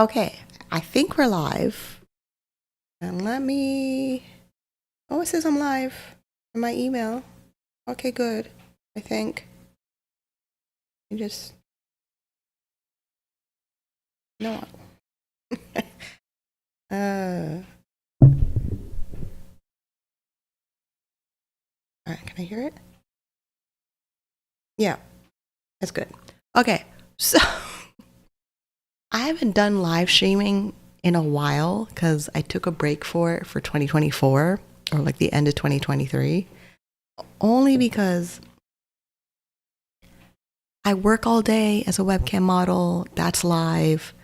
Okay, I think we're live. And it says I'm live in my email. Okay, good. I think. You just, no. All right, can I hear it? Yeah, that's good. Okay, so I haven't done live streaming in a while because I took a break for it for 2024 or like the end of 2023, only because I work all day as a webcam model. That's live.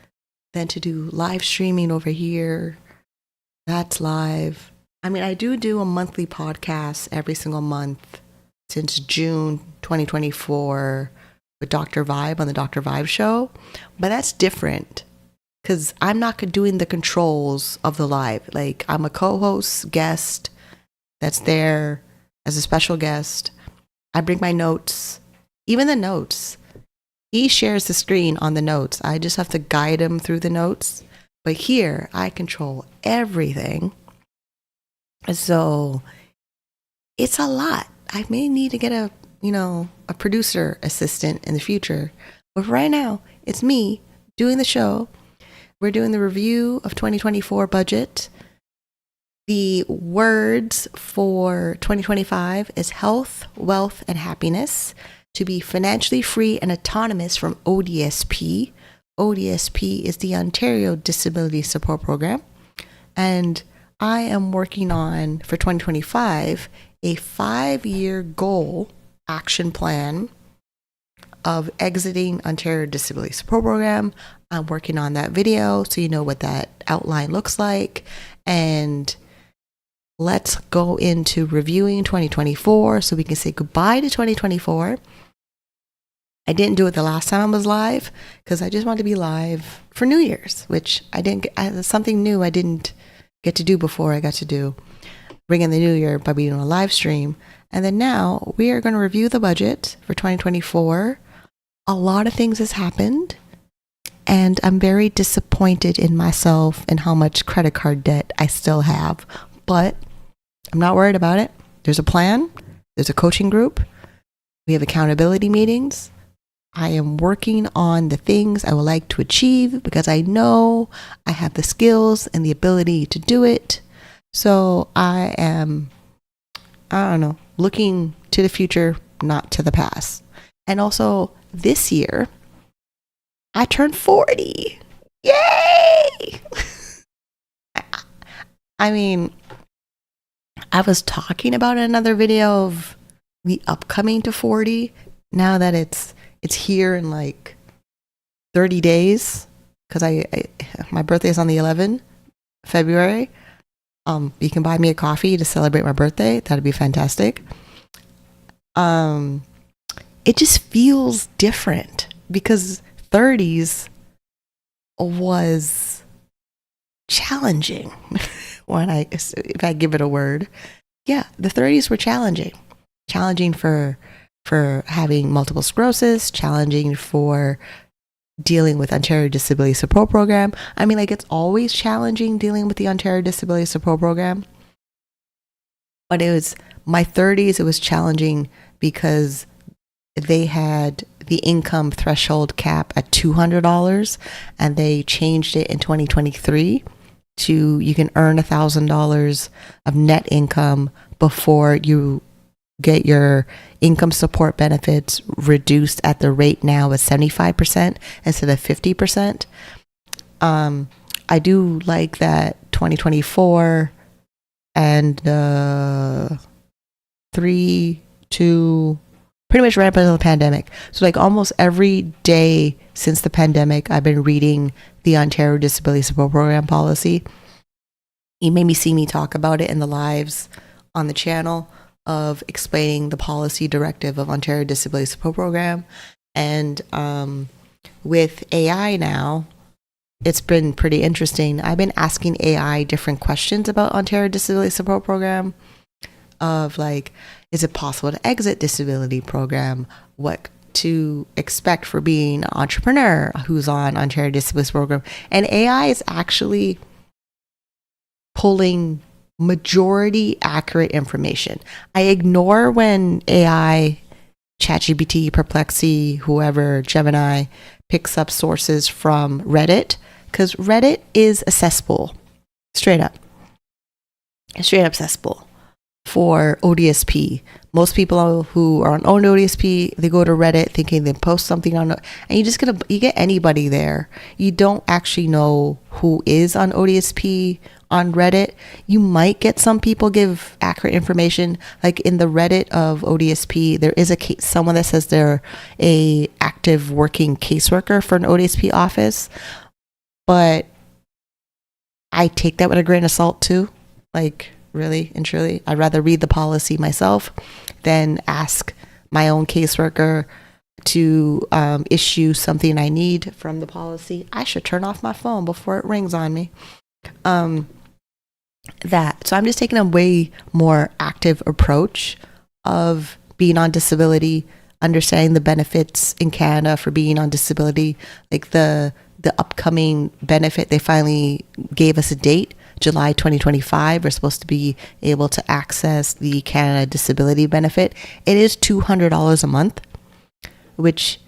Then to do live streaming over here, that's live. I mean, I do a monthly podcast every single month since June 2024 with Dr. Vibe on the Dr. Vibe show, but that's different because I'm not doing the controls of the live. Like, I'm a co-host guest that's there as a special guest. I bring my notes, even the notes. He shares the screen on the notes. I just have to guide him through the notes. But here, I control everything. So it's a lot. I may need to get a producer assistant in the future. But right now, it's me doing the show. We're doing the review of 2024 budget. The words for 2025 is health, wealth, and happiness. To be financially free and autonomous from ODSP. ODSP is the Ontario Disability Support Program. And I am working on, for 2025, a 5-year goal action plan of exiting Ontario Disability Support Program. I'm working on that video so you know what that outline looks like. And let's go into reviewing 2024 so we can say goodbye to 2024. I didn't do it the last time I was live because I just wanted to be live for New Year's, which something new I didn't get to do before. I got to do bring in the new year by being on a live stream. And then now we are going to review the budget for 2024. A lot of things has happened and I'm very disappointed in myself and how much credit card debt I still have, but I'm not worried about it. There's a plan. There's a coaching group. We have accountability meetings. I am working on the things I would like to achieve because I know I have the skills and the ability to do it. So I am, looking to the future, not to the past. And also this year, I turned 40. Yay! I mean, I was talking about another video of the upcoming to 40. Now that it's here in like 30 days, because my birthday is on the 11th February. You can buy me a coffee to celebrate my birthday. That'd be fantastic. It just feels different because 30s was challenging. If I give it a word, yeah, the 30s were challenging for having multiple sclerosis, challenging for dealing with Ontario Disability Support Program. I mean, like, it's always challenging dealing with the Ontario Disability Support Program. But my 30s, it was challenging because they had the income threshold cap at $200 and they changed it in 2023 to you can earn $1,000 of net income before you get your income support benefits reduced at the rate now is 75% instead of 50%. I do like that 2024 and 3 to pretty much right up until the pandemic. So like almost every day since the pandemic, I've been reading the Ontario Disability Support Program policy. You made me see me talk about it in the lives on the channel of explaining the policy directive of Ontario Disability Support Program. And with AI now, it's been pretty interesting. I've been asking AI different questions about Ontario Disability Support Program of like, is it possible to exit disability program? What to expect for being an entrepreneur who's on Ontario Disability Program. And AI is actually pulling majority accurate information. I ignore when AI, ChatGPT, Perplexity, whoever, Gemini, picks up sources from Reddit, because Reddit is accessible, straight up accessible for ODSP. Most people who are on ODSP, they go to Reddit thinking they post something on it, and you get anybody there. You don't actually know who is on ODSP on Reddit. You might get some people give accurate information. Like in the Reddit of ODSP, there is someone that says they're a active working caseworker for an ODSP office, but I take that with a grain of salt too. Like, really and truly, I'd rather read the policy myself than ask my own caseworker to issue something I need from the policy. I should turn off my phone before it rings on me. So I'm just taking a way more active approach of being on disability, understanding the benefits in Canada for being on disability, like the upcoming benefit. They finally gave us a date, July 2025. We're supposed to be able to access the Canada Disability Benefit. It is $200 a month, which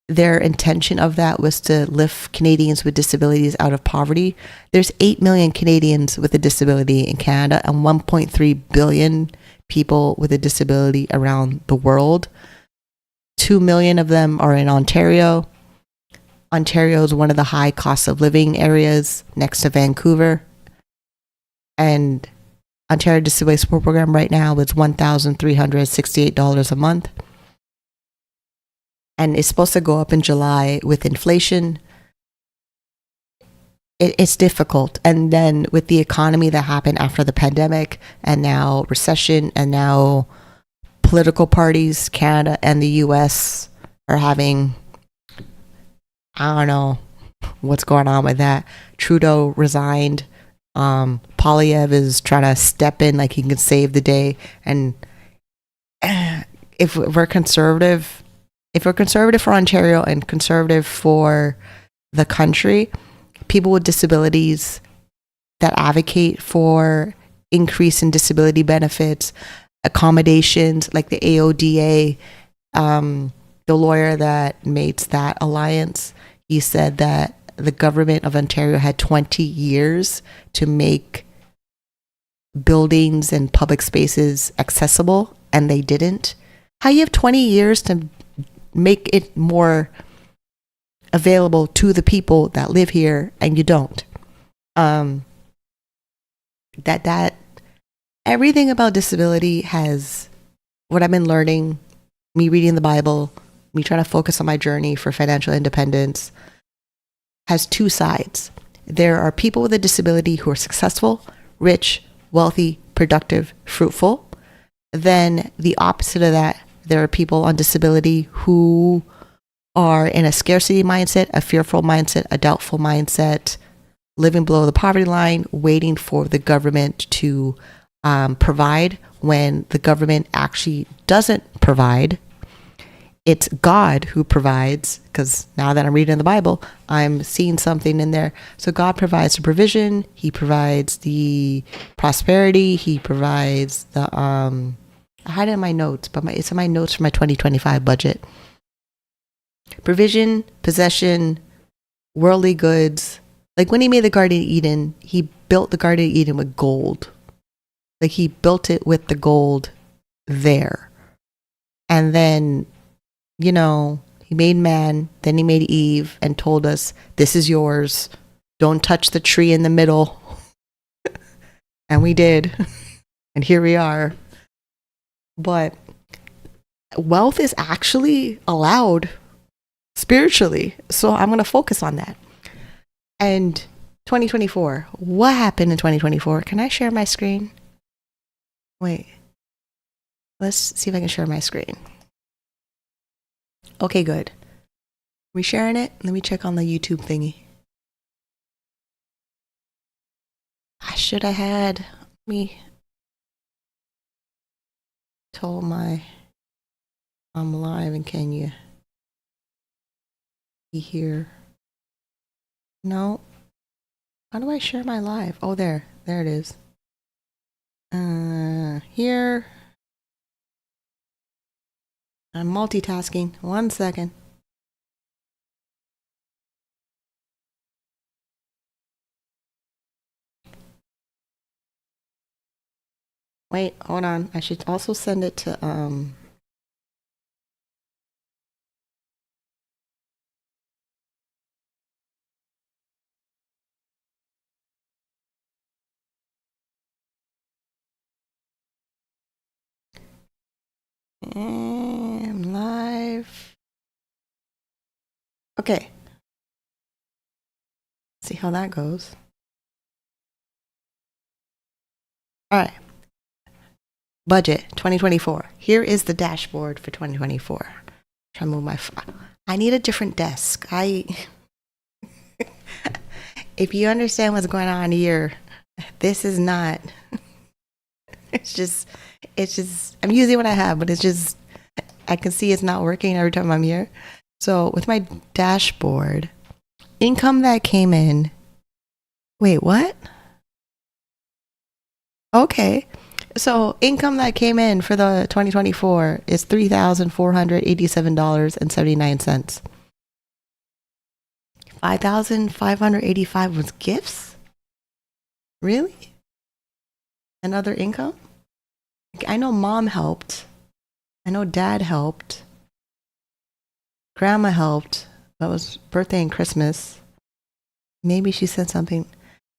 their intention of that was to lift Canadians with disabilities out of poverty. There's 8 million Canadians with a disability in Canada and 1.3 billion people with a disability around the world. 2 million of them are in Ontario. Ontario is one of the high cost of living areas next to Vancouver. And Ontario Disability Support Program right now is $1,368 a month. And it's supposed to go up in July with inflation. It's difficult. And then with the economy that happened after the pandemic and now recession and now political parties, Canada and the US are having, I don't know what's going on with that. Trudeau resigned. Polyev is trying to step in like he can save the day. And if we're conservative for Ontario and conservative for the country, people with disabilities that advocate for increase in disability benefits, accommodations like the AODA, the lawyer that made that alliance, he said that the government of Ontario had 20 years to make buildings and public spaces accessible, and they didn't. How you have 20 years to make it more available to the people that live here and you don't? That everything about disability has, what I've been learning, me reading the Bible, me trying to focus on my journey for financial independence, has two sides. There are people with a disability who are successful, rich, wealthy, productive, fruitful. Then the opposite of that, there are people on disability who are in a scarcity mindset, a fearful mindset, a doubtful mindset, living below the poverty line, waiting for the government to provide when the government actually doesn't provide. It's God who provides, because now that I'm reading the Bible, I'm seeing something in there. So God provides the provision. He provides the prosperity. He provides the, I had it in my notes, but it's in my notes for my 2025 budget. Provision, possession, worldly goods. Like when he made the Garden of Eden, he built the Garden of Eden with gold. Like he built it with the gold there. And then, you know, he made man, then he made Eve and told us, this is yours. Don't touch the tree in the middle. And we did. And here we are. But wealth is actually allowed spiritually. So I'm going to focus on that. And 2024, what happened in 2024? Can I share my screen? Wait, let's see if I can share my screen. Okay, good. We sharing it? Let me check on the YouTube thingy. I should have had me told I'm live in Kenya. here. No. How do I share my live? Oh, there it is. Here. I'm multitasking. 1 second. Wait, hold on. I should also send it to and live. Okay. See how that goes. All right. Budget 2024. Here is the dashboard for 2024. Try to move my I need a different desk. If you understand what's going on here, this is not it's just I'm using what I have, but it's just I can see it's not working every time I'm here. So with my dashboard, income that came in. Wait, what? Okay. So income that came in for the 2024 is $3,487.79. 5,585 was gifts? Really? And other income? I know mom helped. I know dad helped. Grandma helped. That was birthday and Christmas. Maybe she said something.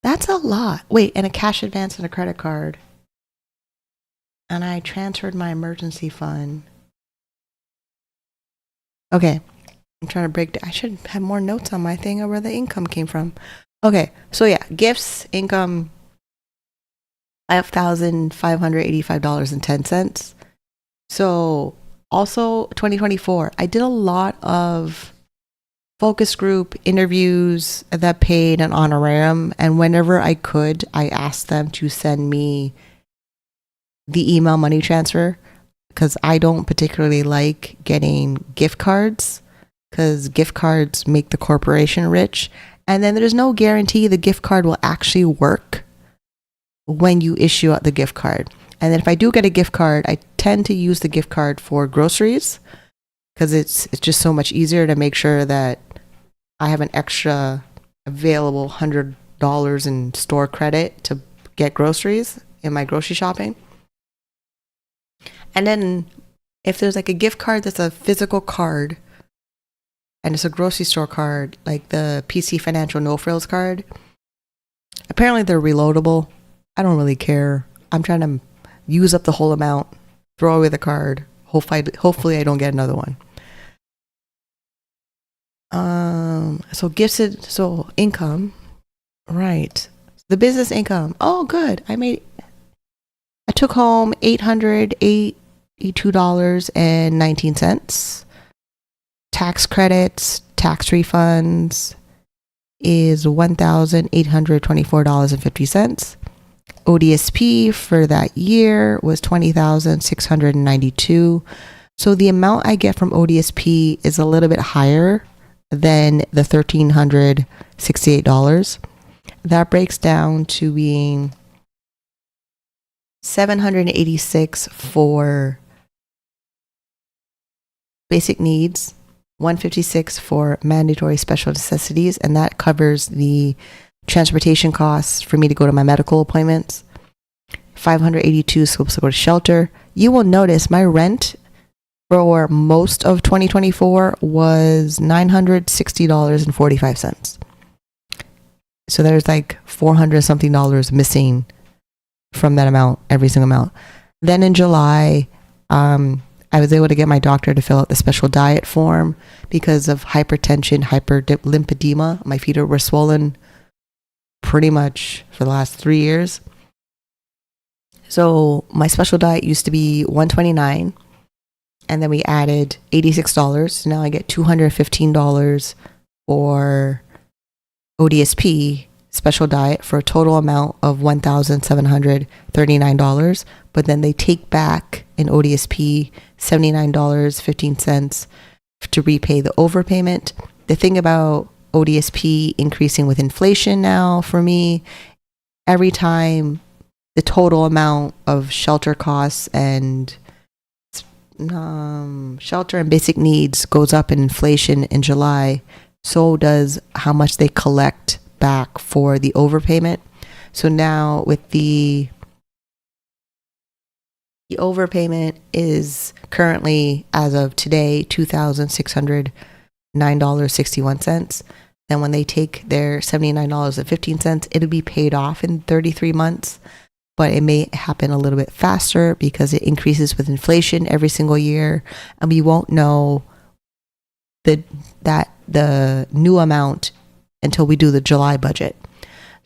That's a lot. Wait, and a cash advance and a credit card. And I transferred my emergency fund. Okay. I'm trying to break down. I should have more notes on my thing of where the income came from. Okay. So yeah, gifts, income, $5,585.10. So also 2024, I did a lot of focus group interviews that paid an honorarium. And whenever I could, I asked them to send me the email money transfer because I don't particularly like getting gift cards because gift cards make the corporation rich. And then there's no guarantee the gift card will actually work when you issue out the gift card. And then if I do get a gift card, I tend to use the gift card for groceries because it's just so much easier to make sure that I have an extra available $100 in store credit to get groceries in my grocery shopping. And then if there's like a gift card that's a physical card and it's a grocery store card, like the PC Financial No Frills card, apparently they're reloadable. I don't really care. I'm trying to use up the whole amount, throw away the card. Hopefully I don't get another one. So income, right. The business income. Oh, good. I took home $882.19. Tax credits, tax refunds is $1,824.50. ODSP for that year was $20,692. So the amount I get from ODSP is a little bit higher than the $1,368. That breaks down to being $786 for basic needs, $156 for mandatory special necessities, and that covers the transportation costs for me to go to my medical appointments. $582 supposed to go to shelter. You will notice my rent for most of 2024 was $960.45. So there's like $400 something missing from that amount, every single amount. Then in July, I was able to get my doctor to fill out the special diet form because of hypertension, hyperlipidemia. My feet were swollen pretty much for the last 3 years. So my special diet used to be $129, and then we added $86. So now I get $215 for ODSP special diet for a total amount of $1,739. But then they take back in ODSP $79.15 to repay the overpayment. the thing about ODSP increasing with inflation now for me, every time the total amount of shelter costs and shelter and basic needs goes up in inflation in July, so does how much they collect back for the overpayment. So now with the overpayment is currently, as of today, $2,609.61. Then when they take their $79.15, it'll be paid off in 33 months. But it may happen a little bit faster because it increases with inflation every single year, and we won't know the new amount until we do the July budget.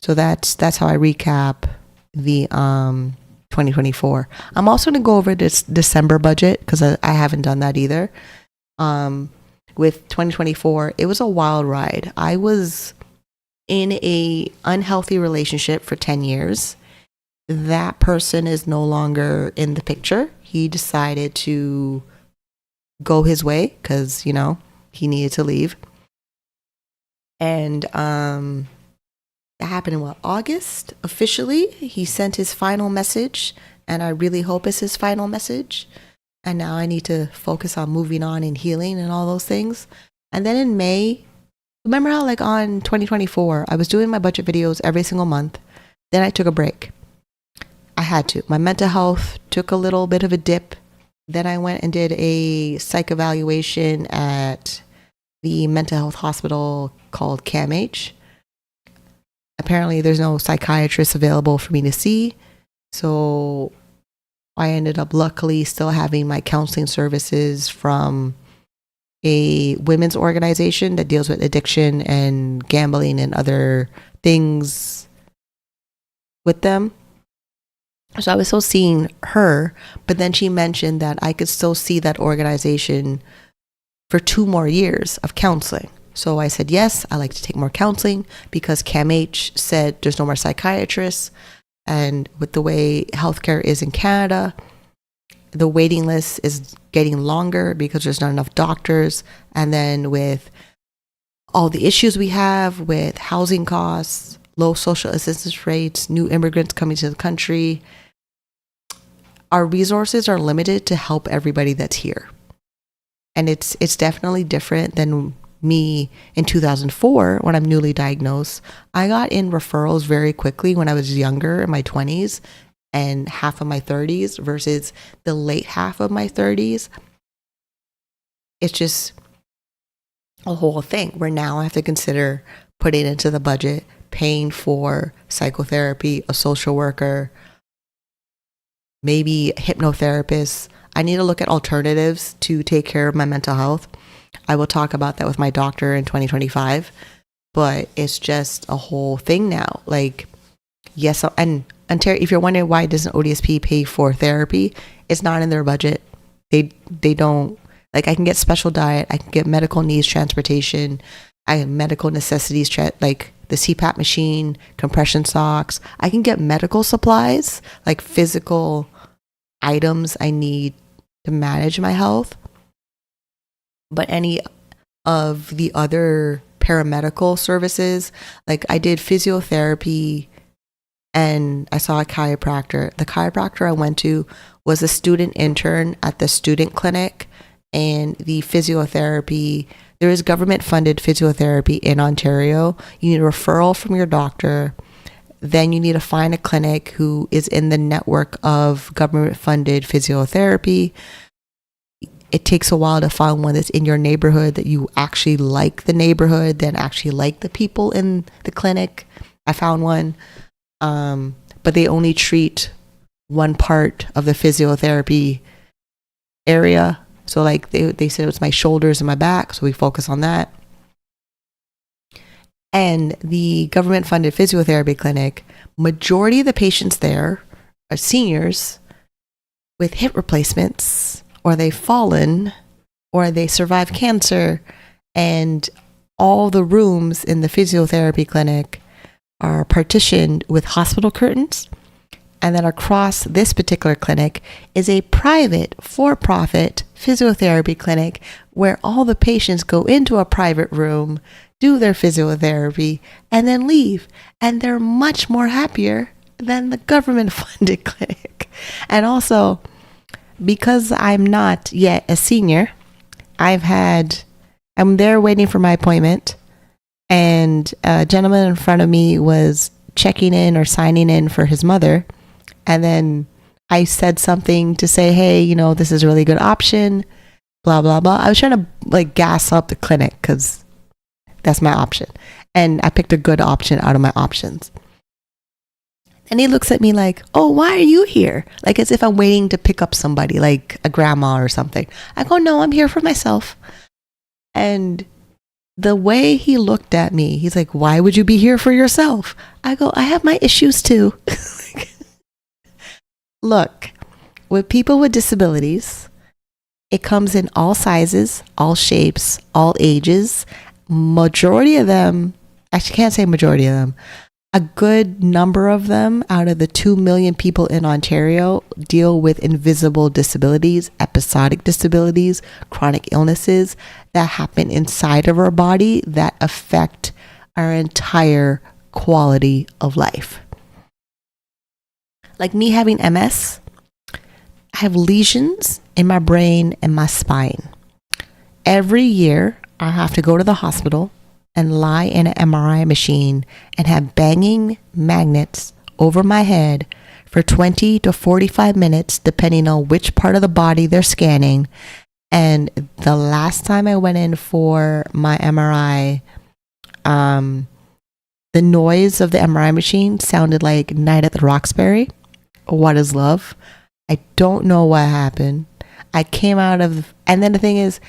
So that's how I recap the 2024. I'm also going to go over this December budget because I haven't done that either. With 2024, it was a wild ride. I was in a unhealthy relationship for 10 years. That person is no longer in the picture. He decided to go his way because, he needed to leave. And that happened in August? Officially, he sent his final message, and I really hope it's his final message. And now I need to focus on moving on and healing and all those things. And then in May, remember how on 2024, I was doing my budget videos every single month. Then I took a break. I had to. My mental health took a little bit of a dip. Then I went and did a psych evaluation at the mental health hospital called CAMH. Apparently there's no psychiatrist available for me to see. So I ended up luckily still having my counseling services from a women's organization that deals with addiction and gambling and other things with them. So I was still seeing her, but then she mentioned that I could still see that organization for 2 more years of counseling. So I said, yes, I like to take more counseling because CAMH said there's no more psychiatrists. And with the way healthcare is in Canada, the waiting list is getting longer because there's not enough doctors. And then with all the issues we have with housing costs, low social assistance rates, new immigrants coming to the country, our resources are limited to help everybody that's here. And it's definitely different than me in 2004 when I'm newly diagnosed. I got in referrals very quickly when I was younger in my 20s and half of my 30s versus the late half of my 30s. It's just a whole thing where now I have to consider putting into the budget, paying for psychotherapy, a social worker, maybe a hypnotherapist. I need to look at alternatives to take care of my mental health. I will talk about that with my doctor in 2025, but it's just a whole thing now. Yes, and Ontario, if you're wondering why doesn't ODSP pay for therapy, it's not in their budget. They don't, I can get special diet, I can get medical needs transportation, I have medical necessities, like the CPAP machine, compression socks. I can get medical supplies, like physical items I need to manage my health. But any of the other paramedical services, I did physiotherapy and I saw a chiropractor. The chiropractor I went to was a student intern at the student clinic, and the physiotherapy, there is government funded physiotherapy in Ontario. You need a referral from your doctor. Then you need to find a clinic who is in the network of government funded physiotherapy. It takes a while to find one that's in your neighborhood, that you actually like the neighborhood, then actually like the people in the clinic. I found one, but they only treat one part of the physiotherapy area. So they said it was my shoulders and my back, so we focus on that. And the government funded physiotherapy clinic, majority of the patients there are seniors with hip replacements, or they've fallen, or they survived cancer, and all the rooms in the physiotherapy clinic are partitioned with hospital curtains, And then across this particular clinic is a private, for-profit physiotherapy clinic where all the patients go into a private room, do their physiotherapy, and then leave. And they're much more happier than the government-funded clinic. And also, because I'm not yet a senior, I'm there waiting for my appointment, and a gentleman in front of me was checking in or signing in for his mother. And then I said something to say, hey, this is a really good option, blah, blah, blah. I was trying to gas up the clinic because that's my option. And I picked a good option out of my options. And he looks at me like, oh, why are you here? Like as if I'm waiting to pick up somebody, like a grandma or something. I go, no, I'm here for myself. And the way he looked at me, he's like, why would you be here for yourself? I go, I have my issues too. Look, with people with disabilities, it comes in all sizes, all shapes, all ages. Majority of them, actually can't say majority of them, a good number of them out of the 2 million people in Ontario deal with invisible disabilities, episodic disabilities, chronic illnesses that happen inside of our body that affect our entire quality of life. Like me having MS, I have lesions in my brain and my spine. Every year, I have to go to the hospital and lie in an MRI machine and have banging magnets over my head for 20 to 45 minutes, depending on which part of the body they're scanning. And the last time I went in for my MRI, the noise of the MRI machine sounded like Night at the Roxbury. What is Love? I don't know what happened. I came out of, and then the thing is,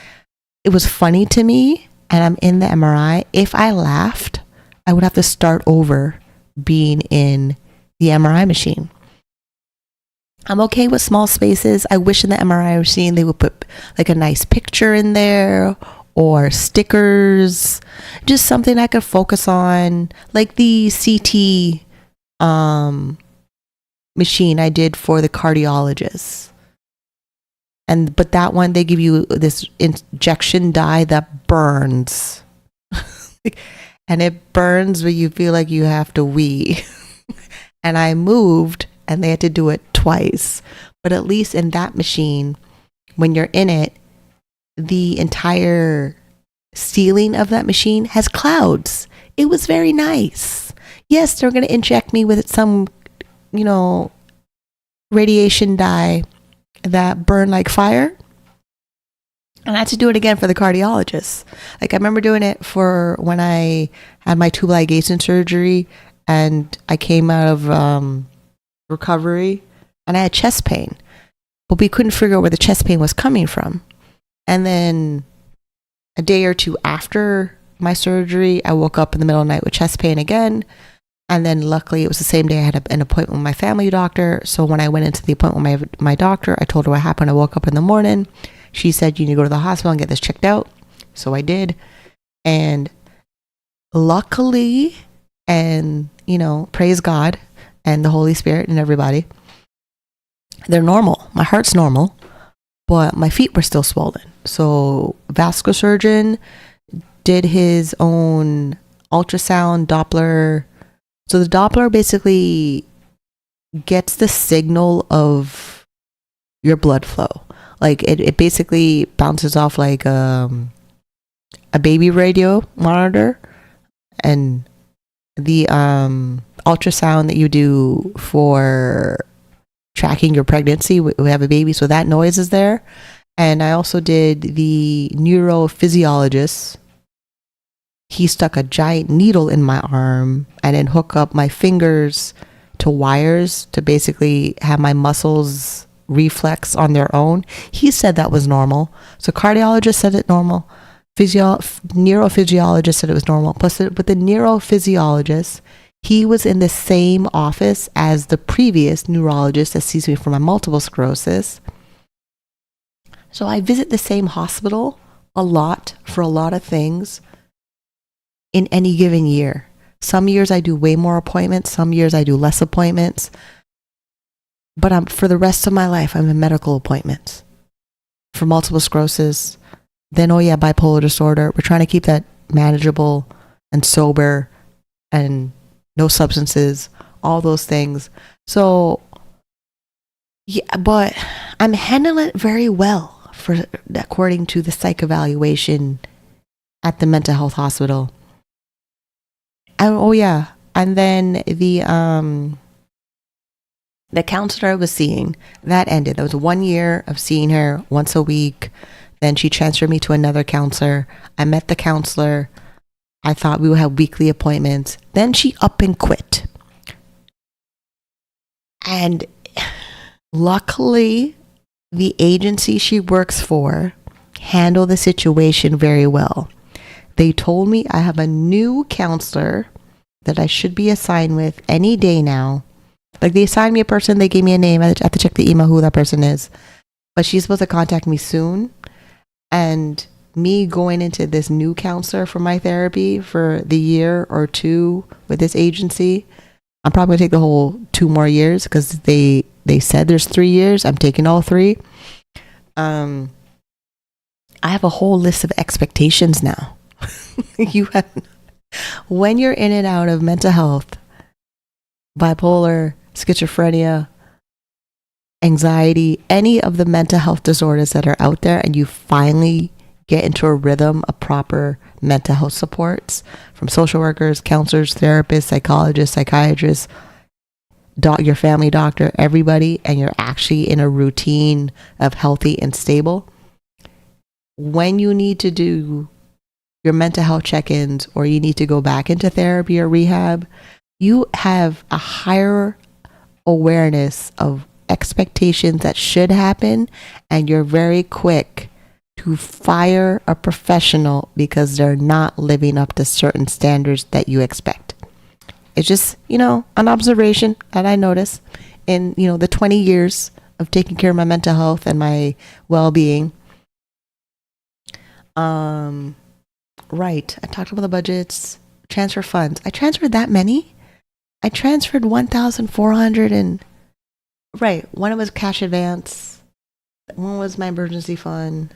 it was funny to me, and I'm in the MRI. If I laughed, I would have to start over being in the MRI machine. I'm okay with small spaces. I wish in the MRI machine they would put like a nice picture in there or stickers, just something I could focus on, like the CT machine I did for the cardiologist. But that one, they give you this injection dye that burns. And it burns where you feel like you have to wee. And I moved and they had to do it twice. But at least in that machine, when you're in it, the entire ceiling of that machine has clouds. It was very nice. Yes, they're going to inject me with some, radiation dye that burned like fire. And I had to do it again for the cardiologist. Like I remember doing it for when I had my tube ligation surgery and I came out of recovery and I had chest pain. But we couldn't figure out where the chest pain was coming from. And then a day or two after my surgery, I woke up in the middle of the night with chest pain again. And then luckily it was the same day I had an appointment with my family doctor. So when I went into the appointment with my doctor, I told her what happened. I woke up in the morning. She said, you need to go to the hospital and get this checked out. So I did. And luckily, and, praise God and the Holy Spirit and everybody, they're normal. My heart's normal, but my feet were still swollen. So vascular surgeon did his own ultrasound, Doppler. So the Doppler basically gets the signal of your blood flow. Like it basically bounces off like a baby radio monitor, and the ultrasound that you do for tracking your pregnancy. We have a baby, so that noise is there. And I also did the neurophysiologist. He stuck a giant needle in my arm and then hook up my fingers to wires to basically have my muscles reflex on their own. He said that was normal. So cardiologist said it normal. Neurophysiologist said it was normal. But the neurophysiologist, he was in the same office as the previous neurologist that sees me for my multiple sclerosis. So I visit the same hospital a lot for a lot of things in any given year. Some years I do way more appointments. Some years I do less appointments. But for the rest of my life, I'm in medical appointments for multiple sclerosis. Then, bipolar disorder. We're trying to keep that manageable and sober and no substances, all those things. So, yeah, but I'm handling it very well according to the psych evaluation at the mental health hospital. And and then the counselor I was seeing, that ended. That was 1 year of seeing her once a week. Then she transferred me to another counselor. I met the counselor. I thought we would have weekly appointments. Then she up and quit. And luckily, the agency she works for handled the situation very well. They told me I have a new counselor that I should be assigned with any day now. Like, they assigned me a person, they gave me a name. I have to check the email who that person is. But she's supposed to contact me soon. And me going into this new counselor for my therapy for the year or two with this agency, I'm probably gonna take the whole 2 more years because they said there's 3 years. I'm taking all 3. I have a whole list of expectations now. When you're in and out of mental health, bipolar, schizophrenia, anxiety, any of the mental health disorders that are out there, and you finally get into a rhythm of proper mental health supports from social workers, counselors, therapists, psychologists, psychiatrists, your family doctor, everybody, and you're actually in a routine of healthy and stable. When you need to do your mental health check-ins or you need to go back into therapy or rehab, you have a higher awareness of expectations that should happen, and you're very quick to fire a professional because they're not living up to certain standards that you expect. It's just, an observation that I notice in, the 20 years of taking care of my mental health and my well-being. Right. I talked about the budgets, transfer funds. I transferred that many. I transferred 1,400 and right. One was cash advance. One was my emergency fund.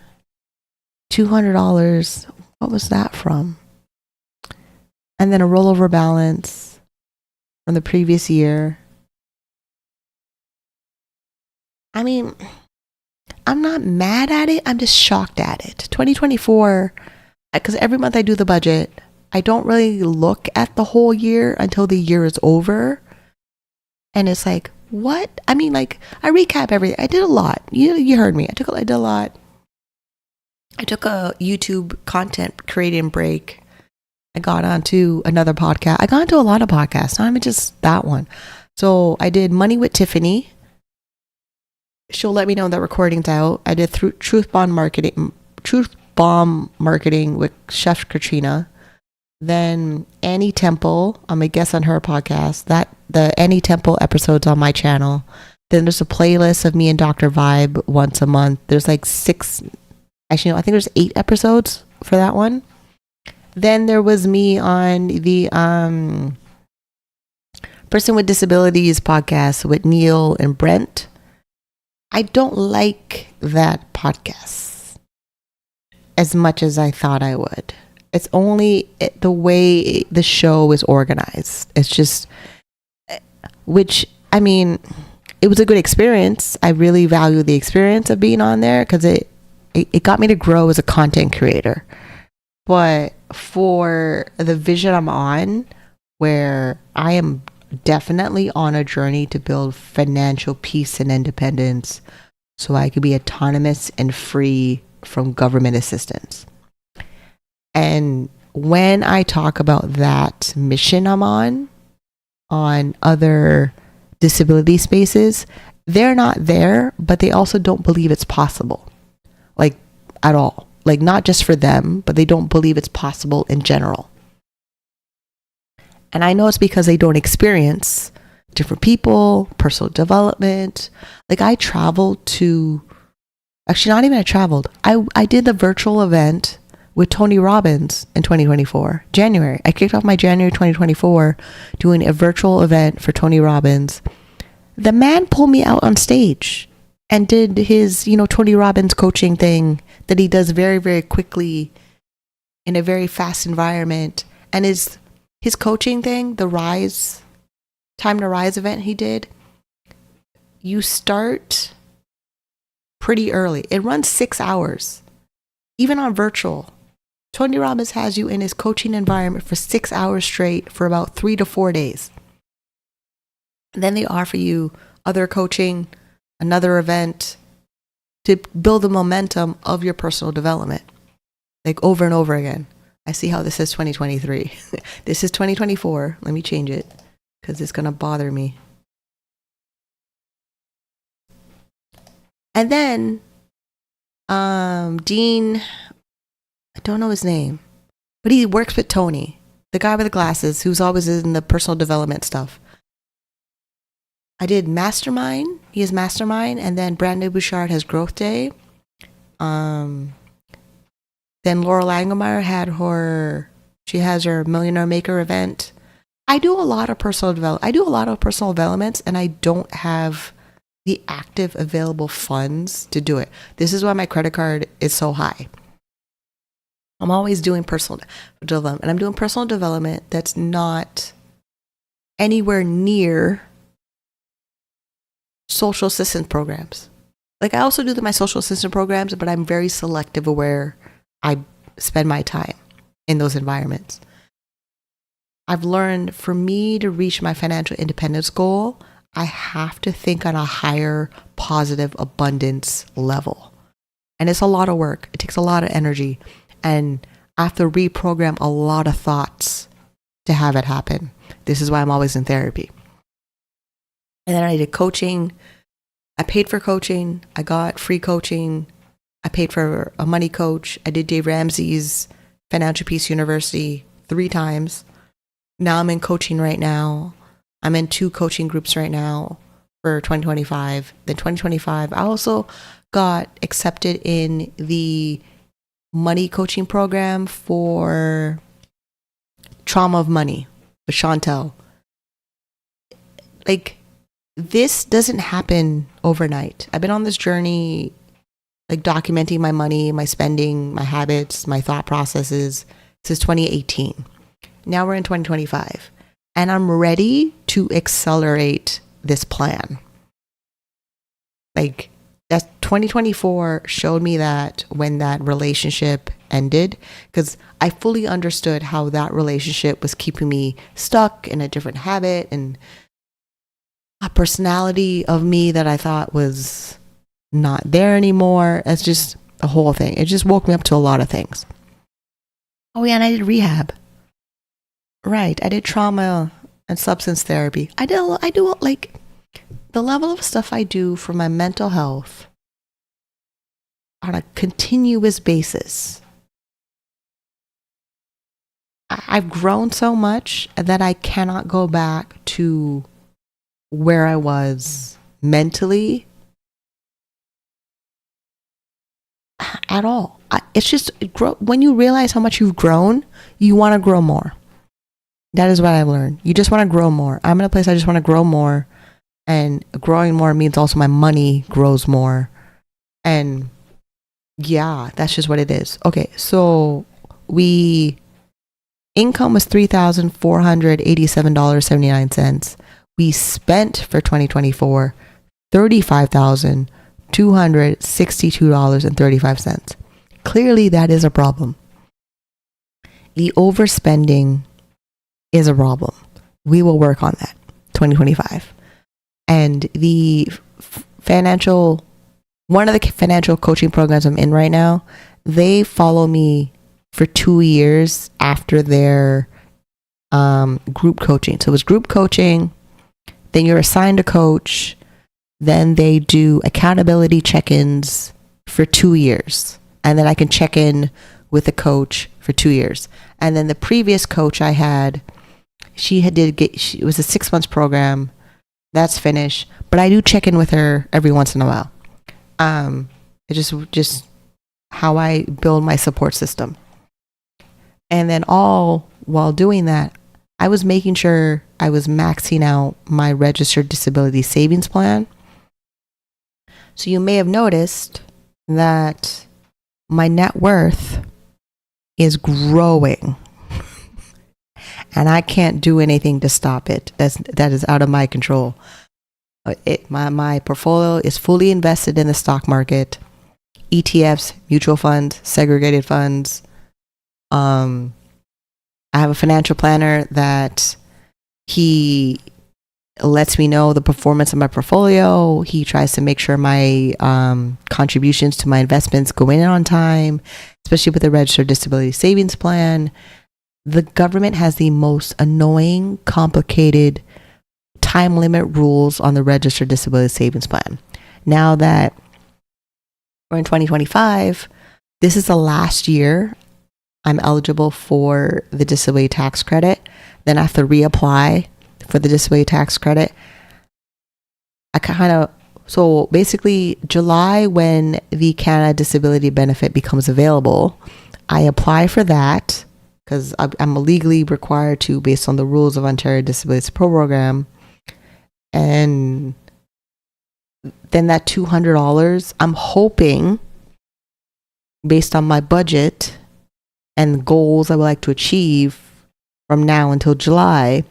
$200. What was that from? And then a rollover balance from the previous year. I mean, I'm not mad at it. I'm just shocked at it. 2024, because every month I do the budget, I don't really look at the whole year until the year is over. And it's like, what? I mean, like, I recap everything. I did a lot. You heard me. I did a lot. I took a YouTube content creating break. I got onto another podcast. I got into a lot of podcasts, not even just that one. So I did Money with Tiffany. She'll let me know that recording's out. I did Truth Bomb Marketing with Chef Katrina. Then Annie Temple, I'm a guest on her podcast. The Annie Temple episode's on my channel. Then there's a playlist of me and Dr. Vibe once a month. There's like 6, actually no, I think there's 8 episodes for that one. Then there was me on the Person with Disabilities podcast with Neil and Brent. I don't like that podcast as much as I thought I would. It's only the way the show is organized. It's just, which, I mean, it was a good experience. I really value the experience of being on there because it got me to grow as a content creator. But for the vision I'm on, where I am definitely on a journey to build financial peace and independence so I could be autonomous and free from government assistance. And when I talk about that mission I'm on other disability spaces, they're not there, but they also don't believe it's possible, like at all. Like not just for them, but they don't believe it's possible in general. And I know it's because they don't experience different people, personal development. Like I traveled to, actually not even I traveled. I did the virtual event with Tony Robbins in 2024, January. I kicked off my January 2024 doing a virtual event for Tony Robbins. The man pulled me out on stage and did his, Tony Robbins coaching thing that he does very, very quickly in a very fast environment. And his coaching thing, the Time to Rise event he did, you start pretty early. It runs 6 hours. Even on virtual, Tony Robbins has you in his coaching environment for 6 hours straight for about 3 to 4 days. And then they offer you other coaching, another event to build the momentum of your personal development, like over and over again. I see how this is 2023. This is 2024. Let me change it because it's going to bother me. And then Dean, I don't know his name, but he works with Tony, the guy with the glasses who's always in the personal development stuff. I did Mastermind. He has Mastermind. And then Brandon Bouchard has Growth Day. Then Laura Langemeyer she has her Millionaire Maker event. I do a lot of personal developments, and I don't have the active available funds to do it. This is why my credit card is so high. I'm always doing personal development, and I'm doing personal development that's not anywhere near social assistance programs. Like, I also do my social assistance programs, but I'm very selective of where I spend my time in those environments. I've learned for me to reach my financial independence goal, I have to think on a higher positive abundance level. And it's a lot of work. It takes a lot of energy. And I have to reprogram a lot of thoughts to have it happen. This is why I'm always in therapy. And then I did coaching. I paid for coaching. I got free coaching. I paid for a money coach. I did Dave Ramsey's Financial Peace University 3 times. Now I'm in coaching right now. I'm in 2 coaching groups right now for 2025. Then 2025, I also got accepted in the money coaching program for trauma of money with Chantel. Like, this doesn't happen overnight. I've been on this journey, like documenting my money, my spending, my habits, my thought processes since 2018. Now we're in 2025, and I'm ready to accelerate this plan. Like, that 2024 showed me that when that relationship ended, because I fully understood how that relationship was keeping me stuck in a different habit and a personality of me that I thought was not there anymore. It's just a whole thing. It just woke me up to a lot of things. Oh yeah, and I did rehab. Right, I did trauma and substance therapy. I do like the level of stuff I do for my mental health on a continuous basis. I've grown so much that I cannot go back to where I was mentally at all. It's just when you realize how much you've grown, you want to grow more. That is what I've learned. You just want to grow more. I'm in a place I just want to grow more, and growing more means also my money grows more. And yeah, that's just what it is. Okay, so income was $3,487.79. We spent for 2024 $35,262.35. Clearly, that is a problem. The overspending is a problem. We will work on that 2025. And one of the financial coaching programs I'm in right now, they follow me for 2 years after their group coaching. So it was group coaching, then you're assigned a coach, then they do accountability check-ins for 2 years. And then I can check in with the coach for 2 years. And then the previous coach I had, it was a 6 months program. That's finished. But I do check in with her every once in a while. It's just how I build my support system. And then all while doing that, I was making sure I was maxing out my registered disability savings plan. So you may have noticed that my net worth is growing and I can't do anything to stop it. That is out of my control. My portfolio is fully invested in the stock market, ETFs, mutual funds, segregated funds. I have a financial planner that he lets me know the performance of my portfolio. He tries to make sure my contributions to my investments go in on time, especially with the registered disability savings plan. The government has the most annoying, complicated time limit rules on the registered disability savings plan. Now that we're in 2025, this is the last year I'm eligible for the disability tax credit. Then I have to reapply for the disability tax credit. So basically July, when the Canada disability benefit becomes available, I apply for that because I'm legally required to based on the rules of Ontario Disability Support Program. And then that $200, I'm hoping, based on my budget and goals I would like to achieve from now until July,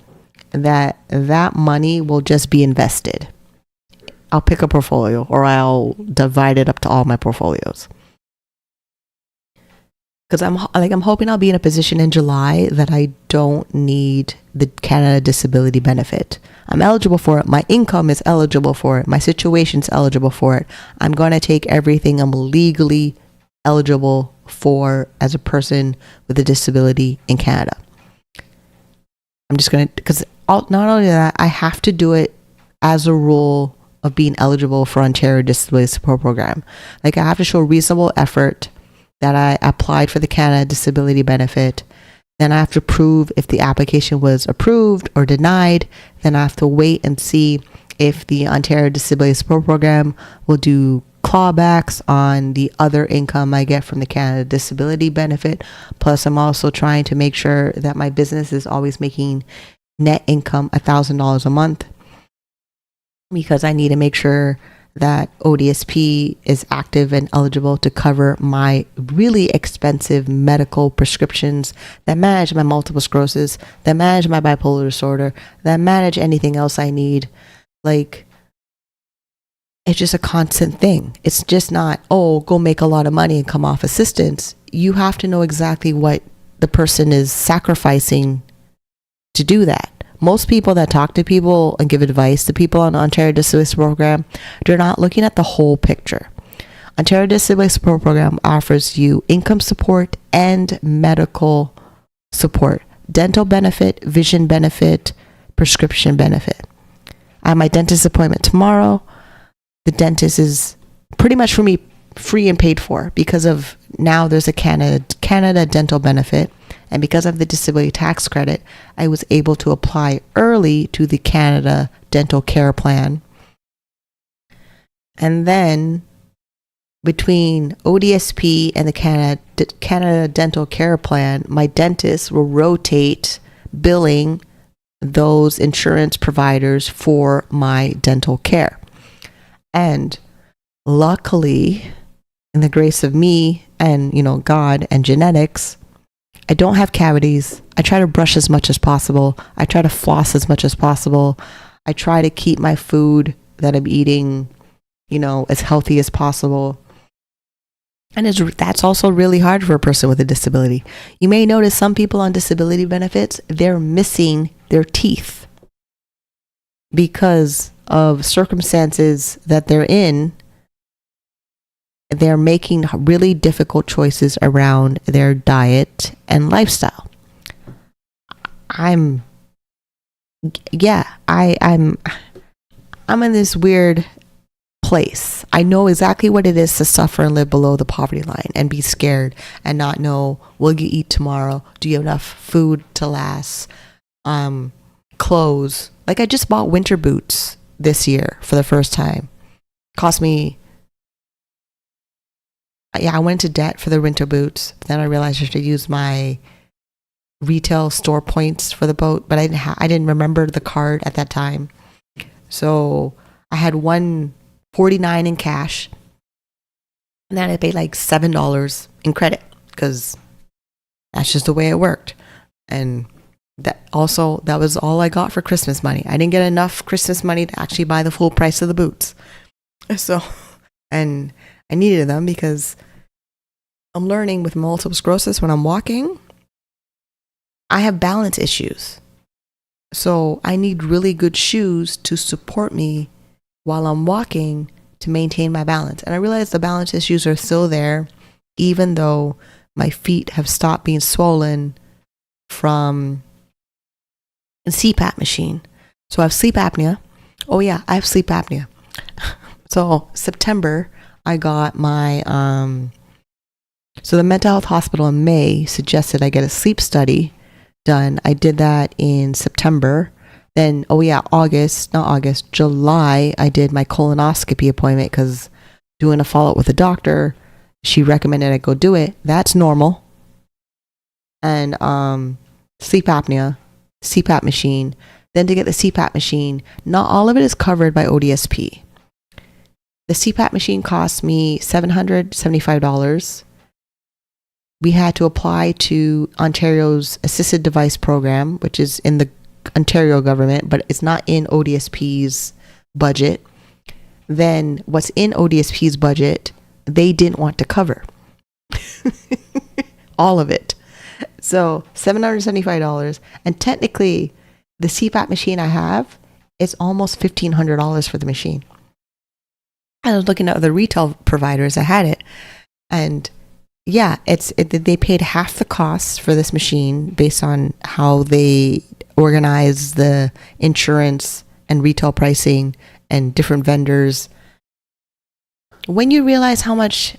that money will just be invested. I'll pick a portfolio or I'll divide it up to all my portfolios. Because I'm hoping I'll be in a position in July that I don't need the Canada disability benefit. I'm eligible for it. My income is eligible for it. My situation's eligible for it. I'm going to take everything I'm legally eligible for as a person with a disability in Canada. I'm just going to, because not only that, I have to do it as a rule of being eligible for Ontario Disability Support Program. Like, I have to show reasonable effort that I applied for the Canada disability benefit. Then I have to prove if the application was approved or denied. Then I have to wait and see if the Ontario Disability Support Program will do clawbacks on the other income I get from the Canada disability benefit. Plus, I'm also trying to make sure that my business is always making net income $1,000 a month, because I need to make sure that ODSP is active and eligible to cover my really expensive medical prescriptions that manage my multiple sclerosis, that manage my bipolar disorder, that manage anything else I need. Like, it's just a constant thing. It's just not, oh, go make a lot of money and come off assistance. You have to know exactly what the person is sacrificing to do that. Most people that talk to people and give advice to people on the Ontario Disability Support Program, they're not looking at the whole picture. Ontario Disability Support Program offers you income support and medical support, dental benefit, vision benefit, prescription benefit. I have my dentist appointment tomorrow. The dentist is pretty much for me free and paid for because of now there's a Canada dental benefit. And because of the disability tax credit, I was able to apply early to the Canada dental care plan. And then between ODSP and the Canada dental care plan, my dentist will rotate billing those insurance providers for my dental care. And luckily, in the grace of me and, God and genetics, I don't have cavities. I try to brush as much as possible. I try to floss as much as possible. I try to keep my food that I'm eating, as healthy as possible. And that's also really hard for a person with a disability. You may notice some people on disability benefits, they're missing their teeth because of circumstances that they're in. They're making really difficult choices around their diet and lifestyle. I'm in this weird place. I know exactly what it is to suffer and live below the poverty line and be scared and not know, will you eat tomorrow? Do you have enough food to last? Clothes. Like, I just bought winter boots this year for the first time. Cost me, I went into debt for the winter boots. Then I realized I should use my retail store points for the boat, but I didn't remember the card at that time. So I had $149 in cash, and then I paid like $7 in credit because that's just the way it worked. And that was all I got for Christmas money. I didn't get enough Christmas money to actually buy the full price of the boots. So, and I needed them because I'm learning with multiple sclerosis when I'm walking, I have balance issues. So I need really good shoes to support me while I'm walking to maintain my balance. And I realize the balance issues are still there, even though my feet have stopped being swollen from a CPAP machine. So I have sleep apnea. Oh yeah, I have sleep apnea. So September, I got my, so the mental health hospital in May suggested I get a sleep study done. I did that in September. Then, July, I did my colonoscopy appointment because doing a follow-up with a doctor, she recommended I go do it. That's normal. And sleep apnea, CPAP machine. Then to get the CPAP machine, not all of it is covered by ODSP. The CPAP machine cost me $775. We had to apply to Ontario's assisted device program, which is in the Ontario government, but it's not in ODSP's budget. Then what's in ODSP's budget, they didn't want to cover. All of it. So $775. And technically, the CPAP machine I have is almost $1,500 for the machine. I was looking at other retail providers that had it. And yeah, they paid half the cost for this machine based on how they organize the insurance and retail pricing and different vendors. When you realize how much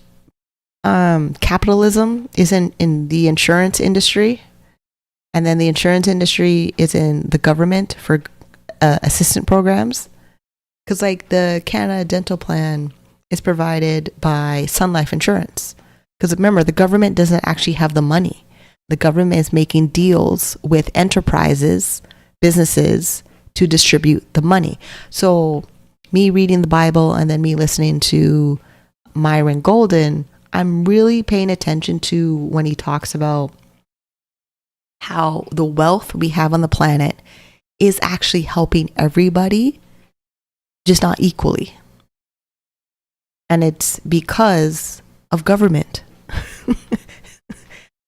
capitalism is in the insurance industry, and then the insurance industry is in the government for assistant programs, because like the Canada Dental Plan is provided by Sun Life Insurance. Because remember, the government doesn't actually have the money. The government is making deals with enterprises, businesses, to distribute the money. So me reading the Bible and then me listening to Myron Golden, I'm really paying attention to when he talks about how the wealth we have on the planet is actually helping everybody, just not equally. And it's because of government.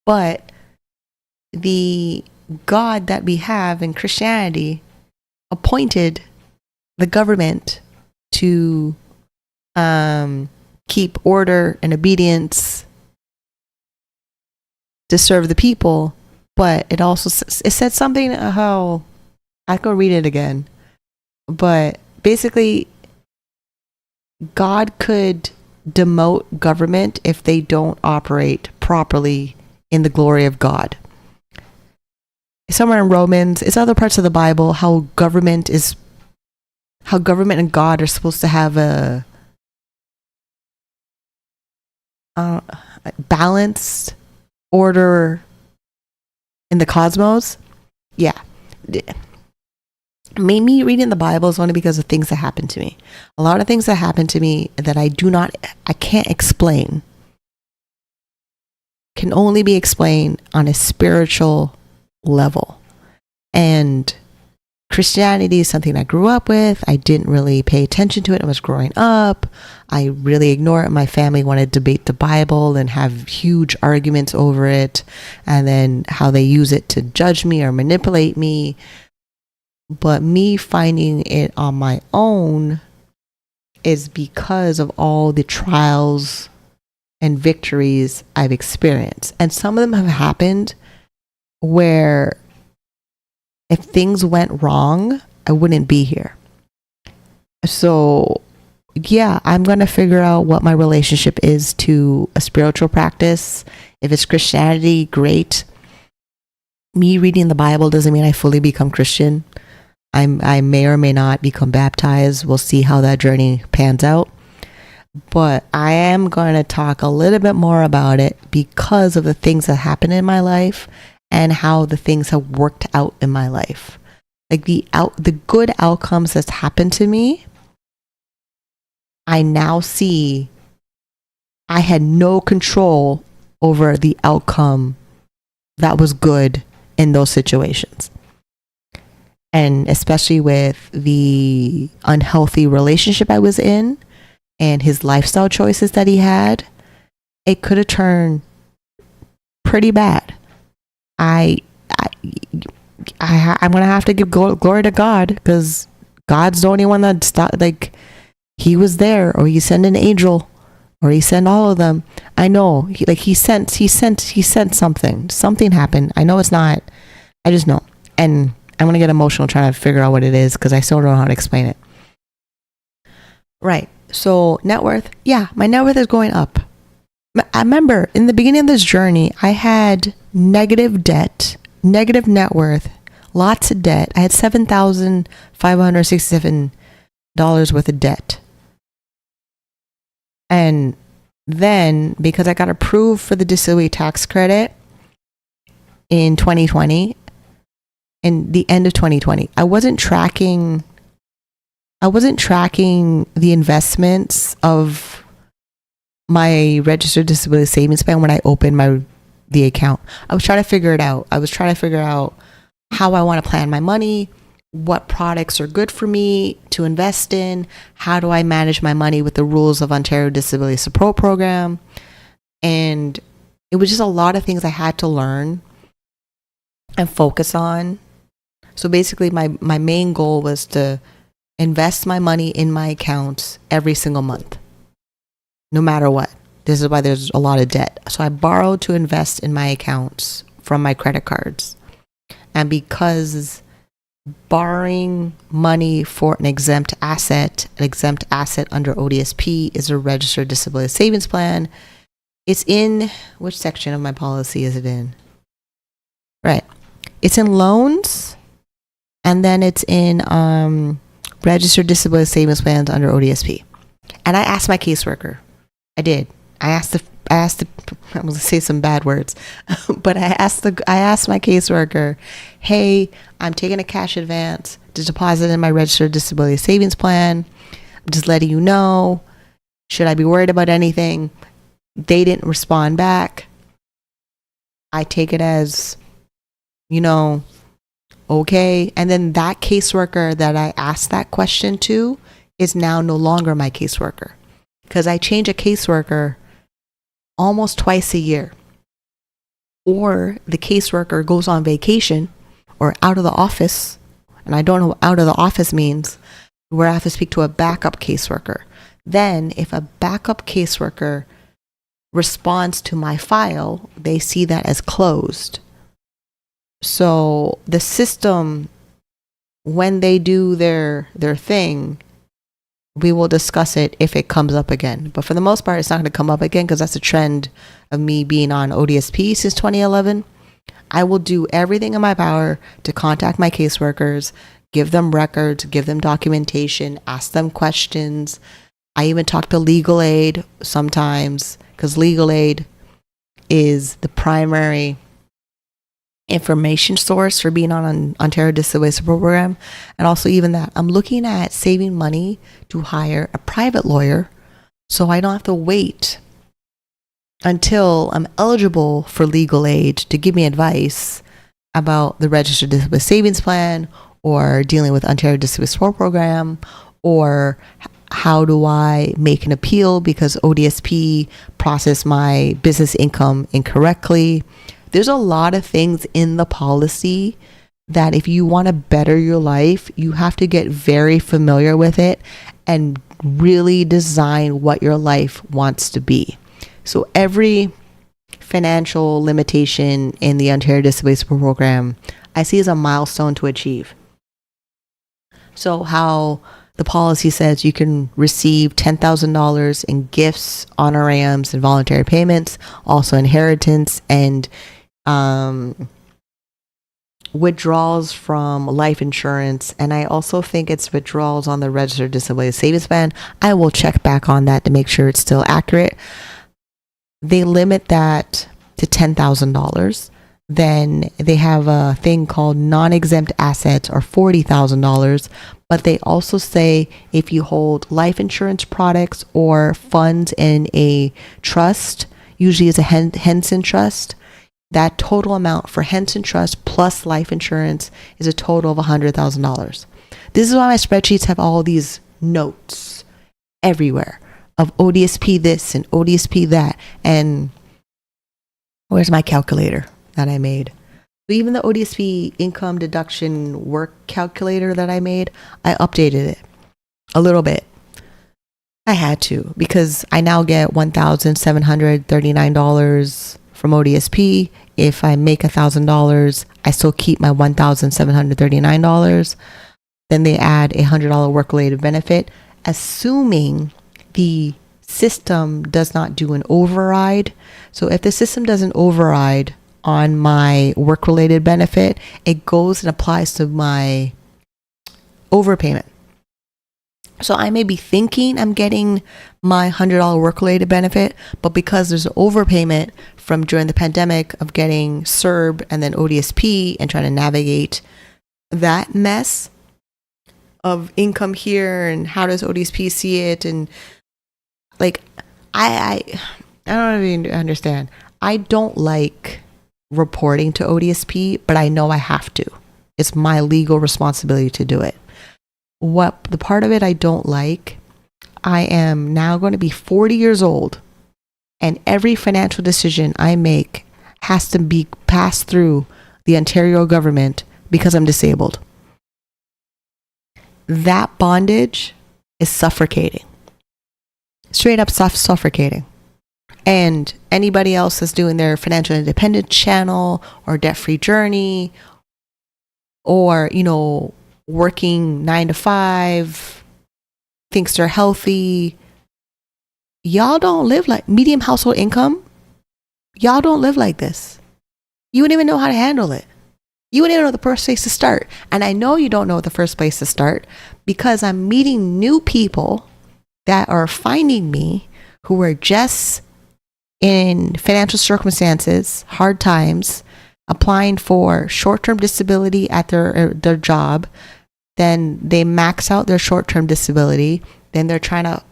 But the God that we have in Christianity appointed the government to keep order and obedience to serve the people. But it also it said something how I could read it again. But basically, God could demote government if they don't operate properly in the glory of God. Somewhere in Romans, it's other parts of the Bible, how government and God are supposed to have a balanced order in the cosmos. Yeah. Me reading the Bible is only because of things that happen to me. A lot of things that happen to me that I can't explain can only be explained on a spiritual level. And Christianity is something I grew up with. I didn't really pay attention to it. I was growing up. I really ignored it. My family wanted to debate the Bible and have huge arguments over it, and then how they use it to judge me or manipulate me. But me finding it on my own is because of all the trials and victories I've experienced. And some of them have happened where if things went wrong, I wouldn't be here. So yeah, I'm going to figure out what my relationship is to a spiritual practice. If it's Christianity, great. Me reading the Bible doesn't mean I fully become Christian. I may or may not become baptized. We'll see how that journey pans out. But I am going to talk a little bit more about it because of the things that happened in my life and how the things have worked out in my life. Like the good outcomes that's happened to me, I now see I had no control over the outcome that was good in those situations. And especially with the unhealthy relationship I was in and his lifestyle choices that he had, it could have turned pretty bad. I'm gonna have to give glory to God, because God's the only one that stopped. Like, he was there, or he sent an angel, or he sent all of them. I know, he sent something. Something happened. I know it's not. I just know, and I'm gonna get emotional trying to figure out what it is, because I still don't know how to explain it. Right. So net worth, yeah, my net worth is going up. I remember in the beginning of this journey, I had negative debt, negative net worth, lots of debt. I had $7,567 worth of debt. And then, because I got approved for the disability tax credit in 2020, in the end of 2020, I wasn't tracking the investments of my registered disability savings plan when I opened the account. I was trying to figure it out. I was trying to figure out how I want to plan my money, what products are good for me to invest in, how do I manage my money with the rules of Ontario Disability Support Program. And it was just a lot of things I had to learn and focus on. So basically my main goal was to invest my money in my accounts every single month, no matter what. This is why there's a lot of debt. So I borrowed to invest in my accounts from my credit cards. And because borrowing money for an exempt asset under ODSP is a registered disability savings plan, it's in, which section of my policy is it in? Right. It's in loans, and then it's in registered disability savings plans under ODSP. And I asked my caseworker. I did. I asked the I'm going to say some bad words, but I asked my caseworker, hey, I'm taking a cash advance to deposit in my registered disability savings plan. I'm just letting you know. Should I be worried about anything? They didn't respond back. I take it as, okay. And then that caseworker that I asked that question to is now no longer my caseworker, because I change a caseworker almost twice a year. Or the caseworker goes on vacation or out of the office, and I don't know what out of the office means, where I have to speak to a backup caseworker. Then if a backup caseworker responds to my file, they see that as closed. So the system, when they do their thing, we will discuss it if it comes up again. But for the most part, it's not going to come up again, because that's a trend of me being on ODSP since 2011. I will do everything in my power to contact my caseworkers, give them records, give them documentation, ask them questions. I even talk to legal aid sometimes, because legal aid is the primary information source for being on an Ontario Disability Support Program. And also, even that, I'm looking at saving money to hire a private lawyer, so I don't have to wait until I'm eligible for legal aid to give me advice about the registered disability savings plan, or dealing with Ontario Disability Support Program, or how do I make an appeal because ODSP processed my business income incorrectly. There's a lot of things in the policy that if you want to better your life, you have to get very familiar with it and really design what your life wants to be. So every financial limitation in the Ontario Disability Support Program, I see as a milestone to achieve. So how the policy says you can receive $10,000 in gifts, honorariums, and voluntary payments, also inheritance and withdrawals from life insurance. And I also think it's withdrawals on the registered disability savings plan. I will check back on that to make sure it's still accurate. They limit that to $10,000. Then they have a thing called non-exempt assets or $40,000. But they also say if you hold life insurance products or funds in a trust, usually it's a Henson trust, that total amount for Henson trust plus life insurance is a total of $100,000. This is why my spreadsheets have all these notes everywhere of ODSP this and ODSP that. And where's my calculator that I made? So even the ODSP income deduction work calculator that I made, I updated it a little bit. I had to, because I now get $1,739 from ODSP. If I make $1,000, I still keep my $1,739. Then they add a $100 work-related benefit, assuming the system does not do an override. So if the system does an override on my work-related benefit, it goes and applies to my overpayment. So I may be thinking I'm getting my $100 work-related benefit, but because there's an overpayment from during the pandemic of getting CERB and then ODSP and trying to navigate that mess of income here and how does ODSP see it, and like I don't even understand. I don't like reporting to ODSP, but I know I have to. It's my legal responsibility to do it. What the part of it I don't like, I am now going to be 40 years old, and every financial decision I make has to be passed through the Ontario government because I'm disabled. That bondage is suffocating. Straight up suffocating. And anybody else that's doing their financial independence channel or debt-free journey, or, you know, working 9 to 5, thinks they're healthy, y'all don't live like medium household income. Y'all don't live like this. You wouldn't even know how to handle it. You wouldn't even know the first place to start. And I know you don't know the first place to start because I'm meeting new people that are finding me who are just in financial circumstances, hard times, applying for short-term disability at their job. Then they max out their short-term disability. Then they're trying to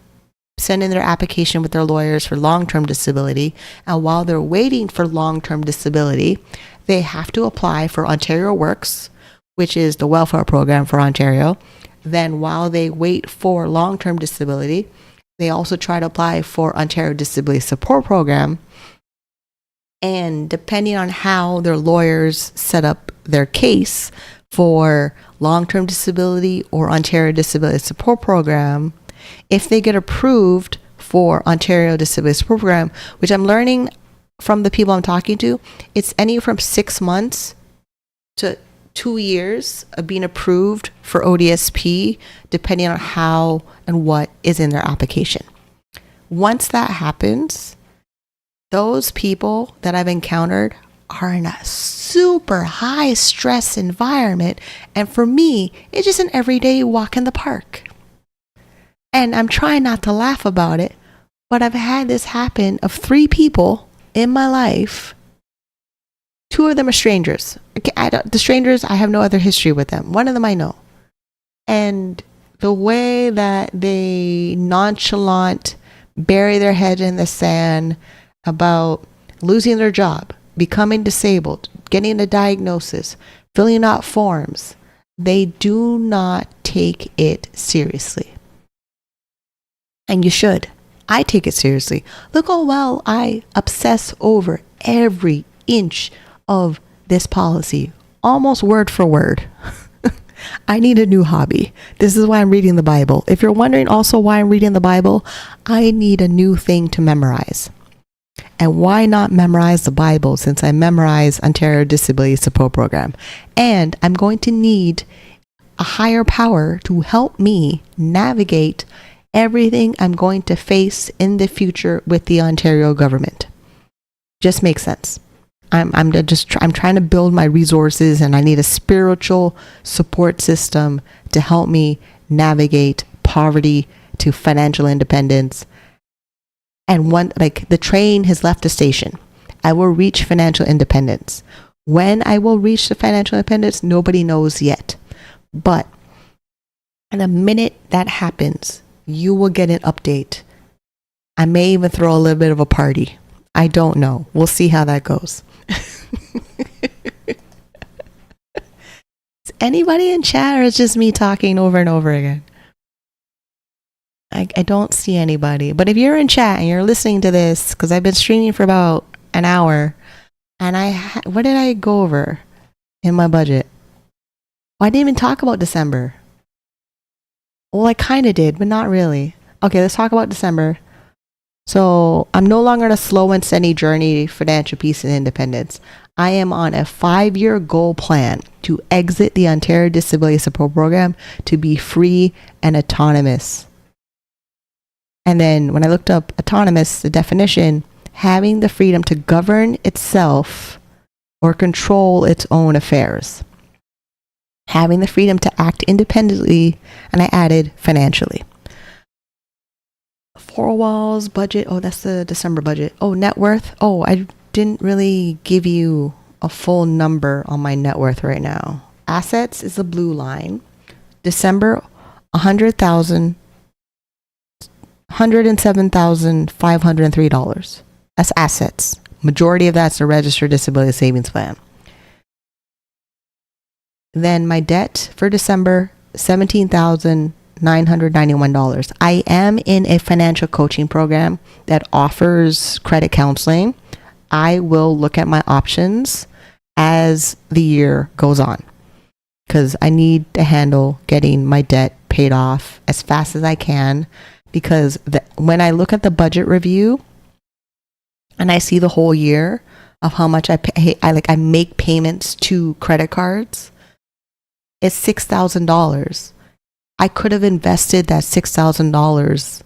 send in their application with their lawyers for long-term disability. And while they're waiting for long-term disability, they have to apply for Ontario Works, which is the welfare program for Ontario. Then while they wait for long-term disability, they also try to apply for Ontario Disability Support Program. And depending on how their lawyers set up their case for long-term disability or Ontario Disability Support Program, if they get approved for Ontario Disability Support Program, which I'm learning from the people I'm talking to, it's anywhere from 6 months to 2 years of being approved for ODSP, depending on how and what is in their application. Once that happens, those people that I've encountered are in a super high stress environment. And for me, it's just an everyday walk in the park. And I'm trying not to laugh about it, but I've had this happen of 3 people in my life. 2 of them are strangers. The strangers, I have no other history with them. One of them I know. And the way that they nonchalant bury their head in the sand about losing their job, becoming disabled, getting a diagnosis, filling out forms, they do not take it seriously. And you should. I take it seriously. Look how well I obsess over every inch of this policy, almost word for word. I need a new hobby. This is why I'm reading the Bible. If you're wondering also why I'm reading the Bible, I need a new thing to memorize. And why not memorize the Bible since I memorize Ontario Disability Support Program? And I'm going to need a higher power to help me navigate everything I'm going to face in the future with the Ontario government. Just makes sense. I'm trying to build my resources, and I need a spiritual support system to help me navigate poverty to financial independence. And the train has left the station. I will reach financial independence. When I will reach the financial independence, nobody knows yet. But the minute that happens, you will get an update. I may even throw a little bit of a party. I don't know. We'll see how that goes. Is anybody in chat, or is just me talking over and over again? I don't see anybody. But if you're in chat and you're listening to this, because I've been streaming for about an hour, and what did I go over in my budget? Well, I didn't even talk about December. Well, I kind of did, but not really. Okay, let's talk about December. So I'm no longer on a slow and steady journey to financial peace and independence. I am on a 5-year goal plan to exit the Ontario Disability Support Program to be free and autonomous. And then when I looked up autonomous, the definition, having the freedom to govern itself or control its own affairs. Having the freedom to act independently, and I added financially. 4 walls, budget. Oh, that's the December budget. Oh, net worth. Oh, I didn't really give you a full number on my net worth right now. Assets is the blue line. December, $107,503. That's assets. Majority of that's a registered disability savings plan. Then my debt for December, $17,991. I am in a financial coaching program that offers credit counseling. I will look at my options as the year goes on, because I need to handle getting my debt paid off as fast as I can, because when I look at the budget review and I see the whole year of how much I pay, I make payments to credit cards, it's $6,000. I could have invested that $6,000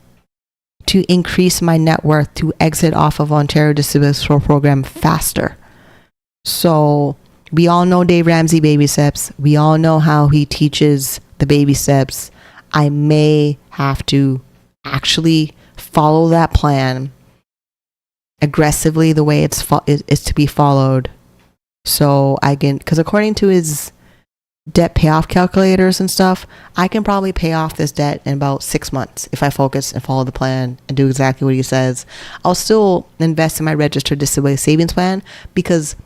to increase my net worth to exit off of Ontario Disability Support Program faster. So we all know Dave Ramsey baby steps. We all know how he teaches the baby steps. I may have to actually follow that plan aggressively the way it's to be followed. So I can, because according to his debt payoff calculators and stuff, I can probably pay off this debt in about 6 months if I focus and follow the plan and do exactly what he says. I'll still invest in my registered disability savings plan because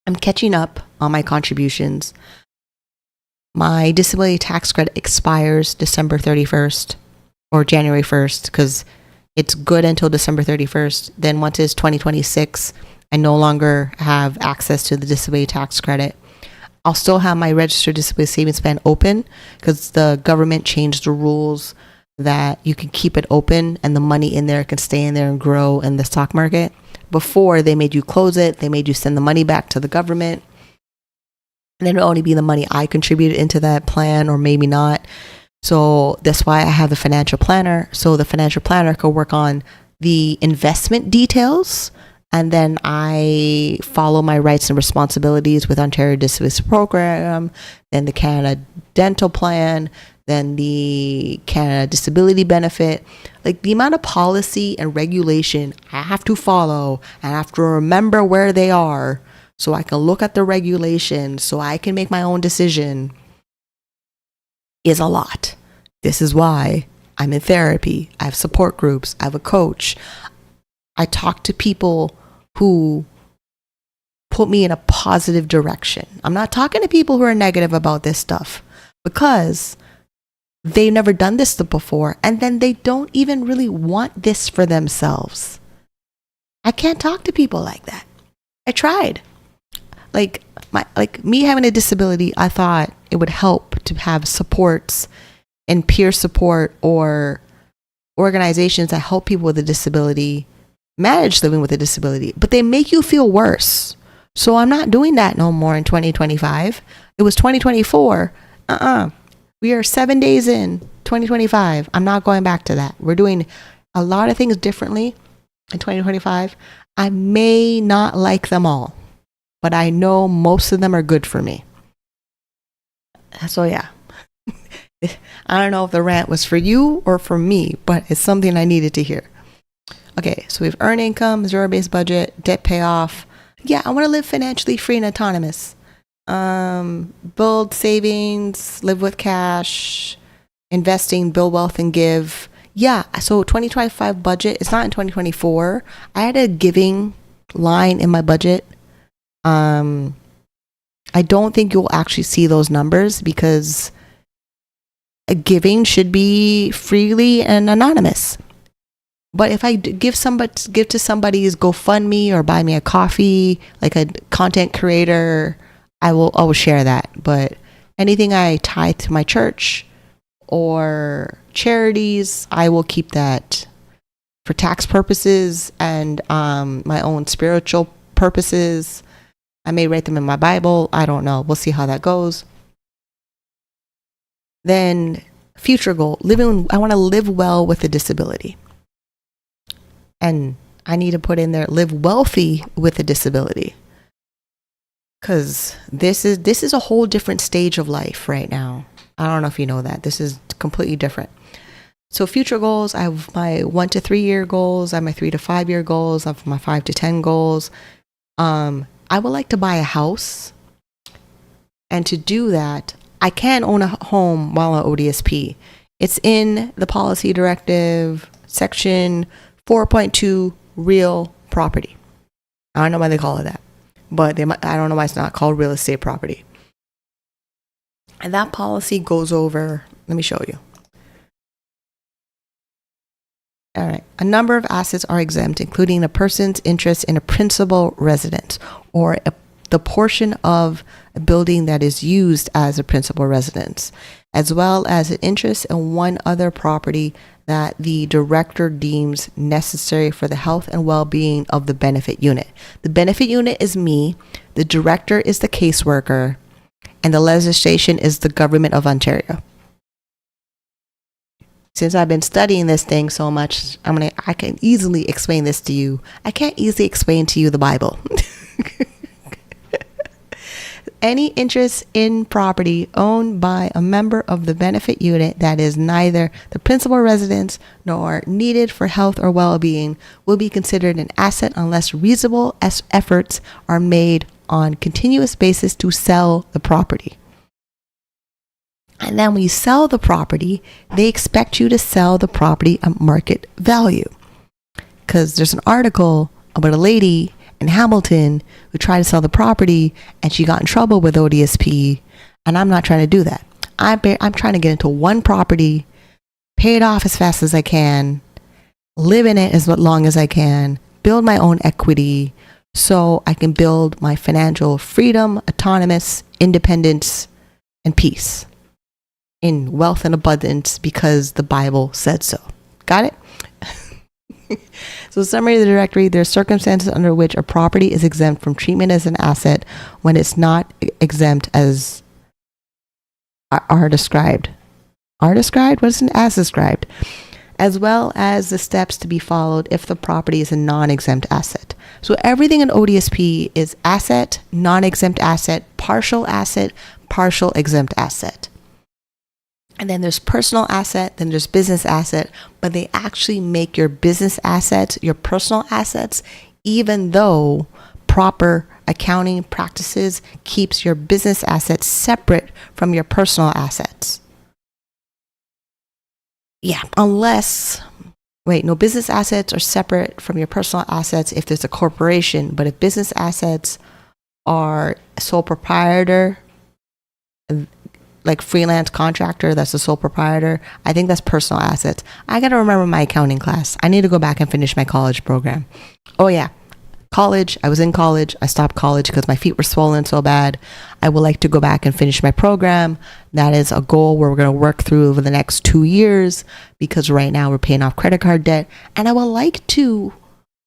I'm catching up on my contributions. My disability tax credit expires December 31st or January 1st because it's good until December 31st. Then once it's 2026, I no longer have access to the disability tax credit. I'll still have my registered disability savings plan open because the government changed the rules that you can keep it open and the money in there can stay in there and grow in the stock market. Before, they made you close it. They made you send the money back to the government. And then it would only be the money I contributed into that plan or maybe not. So that's why I have the financial planner. So the financial planner could work on the investment details. And then I follow my rights and responsibilities with Ontario Disability Program, then the Canada Dental Plan, then the Canada Disability Benefit. Like the amount of policy and regulation I have to follow, and I have to remember where they are so I can look at the regulations so I can make my own decision is a lot. This is why I'm in therapy. I have support groups. I have a coach. I talk to people who put me in a positive direction. I'm not talking to people who are negative about this stuff because they've never done this before, and then they don't even really want this for themselves. I can't talk to people like that. I tried. Like me having a disability, I thought it would help to have supports and peer support or organizations that help people with a disability manage living with a disability, but they make you feel worse. So I'm not doing that no more in 2025. It was 2024. We are 7 days in 2025. I'm not going back to that. We're doing a lot of things differently in 2025. I may not like them all, but I know most of them are good for me. So yeah, I don't know if the rant was for you or for me, but it's something I needed to hear. Okay, so we have earned income, zero-based budget, debt payoff, Yeah, I want to live financially free and autonomous. Build savings, live with cash, investing, build wealth, and give. Yeah, so 2025 budget, it's not in 2024. I had a giving line in my budget. I don't think you'll actually see those numbers because giving should be freely and anonymous. But if I give to somebody's GoFundMe or buy me a coffee, like a content creator, I will share that. But anything I tie to my church or charities, I will keep that for tax purposes and my own spiritual purposes. I may write them in my Bible. I don't know. We'll see how that goes. Then future goal, I want to live well with a disability. And I need to put in there, live wealthy with a disability. Because this is a whole different stage of life right now. I don't know if you know that. This is completely different. So future goals, I have my 1 to 3 year goals. I have my 3 to 5 year goals. I have my 5 to 10 goals. I would like to buy a house. And to do that, I can own a home while on ODSP. It's in the policy directive, section 4.2, real property. I don't know why they call it that, but I don't know why it's not called real estate property. And that policy goes over, let me show you. All right. A number of assets are exempt, including a person's interest in a principal residence or the portion of a building that is used as a principal residence, as well as an interest in one other property that the director deems necessary for the health and well-being of the benefit unit. The benefit unit is me, the director is the caseworker, and the legislation is the government of Ontario. Since I've been studying this thing so much, I can easily explain this to you. I can't easily explain to you the Bible. Any interest in property owned by a member of the benefit unit that is neither the principal residence nor needed for health or well-being will be considered an asset unless reasonable efforts are made on continuous basis to sell the property. And then when you sell the property, they expect you to sell the property at market value. Because there's an article about a lady in Hamilton who tried to sell the property and she got in trouble with ODSP. And I'm not trying to do that. I'm trying to get into one property, pay it off as fast as I can, live in it as long as I can, build my own equity so I can build my financial freedom, autonomous, independence, and peace in wealth and abundance because the Bible said so. Got it? So summary of the directory, there are circumstances under which a property is exempt from treatment as an asset when it's not exempt as are described. Are described? What is an as described? As well as the steps to be followed if the property is a non-exempt asset. So everything in ODSP is asset, non-exempt asset, partial exempt asset. And then there's personal asset, then there's business asset, but they actually make your business assets your personal assets, even though proper accounting practices keeps your business assets separate from your personal assets. Yeah, business assets are separate from your personal assets if there's a corporation, but if business assets are sole proprietor, like freelance contractor, that's the sole proprietor, I think that's personal assets. I got to remember my accounting class. I need to go back and finish my college program. Oh yeah, college. I was in college. I stopped college because my feet were swollen so bad. I would like to go back and finish my program. That is a goal where we're going to work through over the next 2 years because right now we're paying off credit card debt and I would like to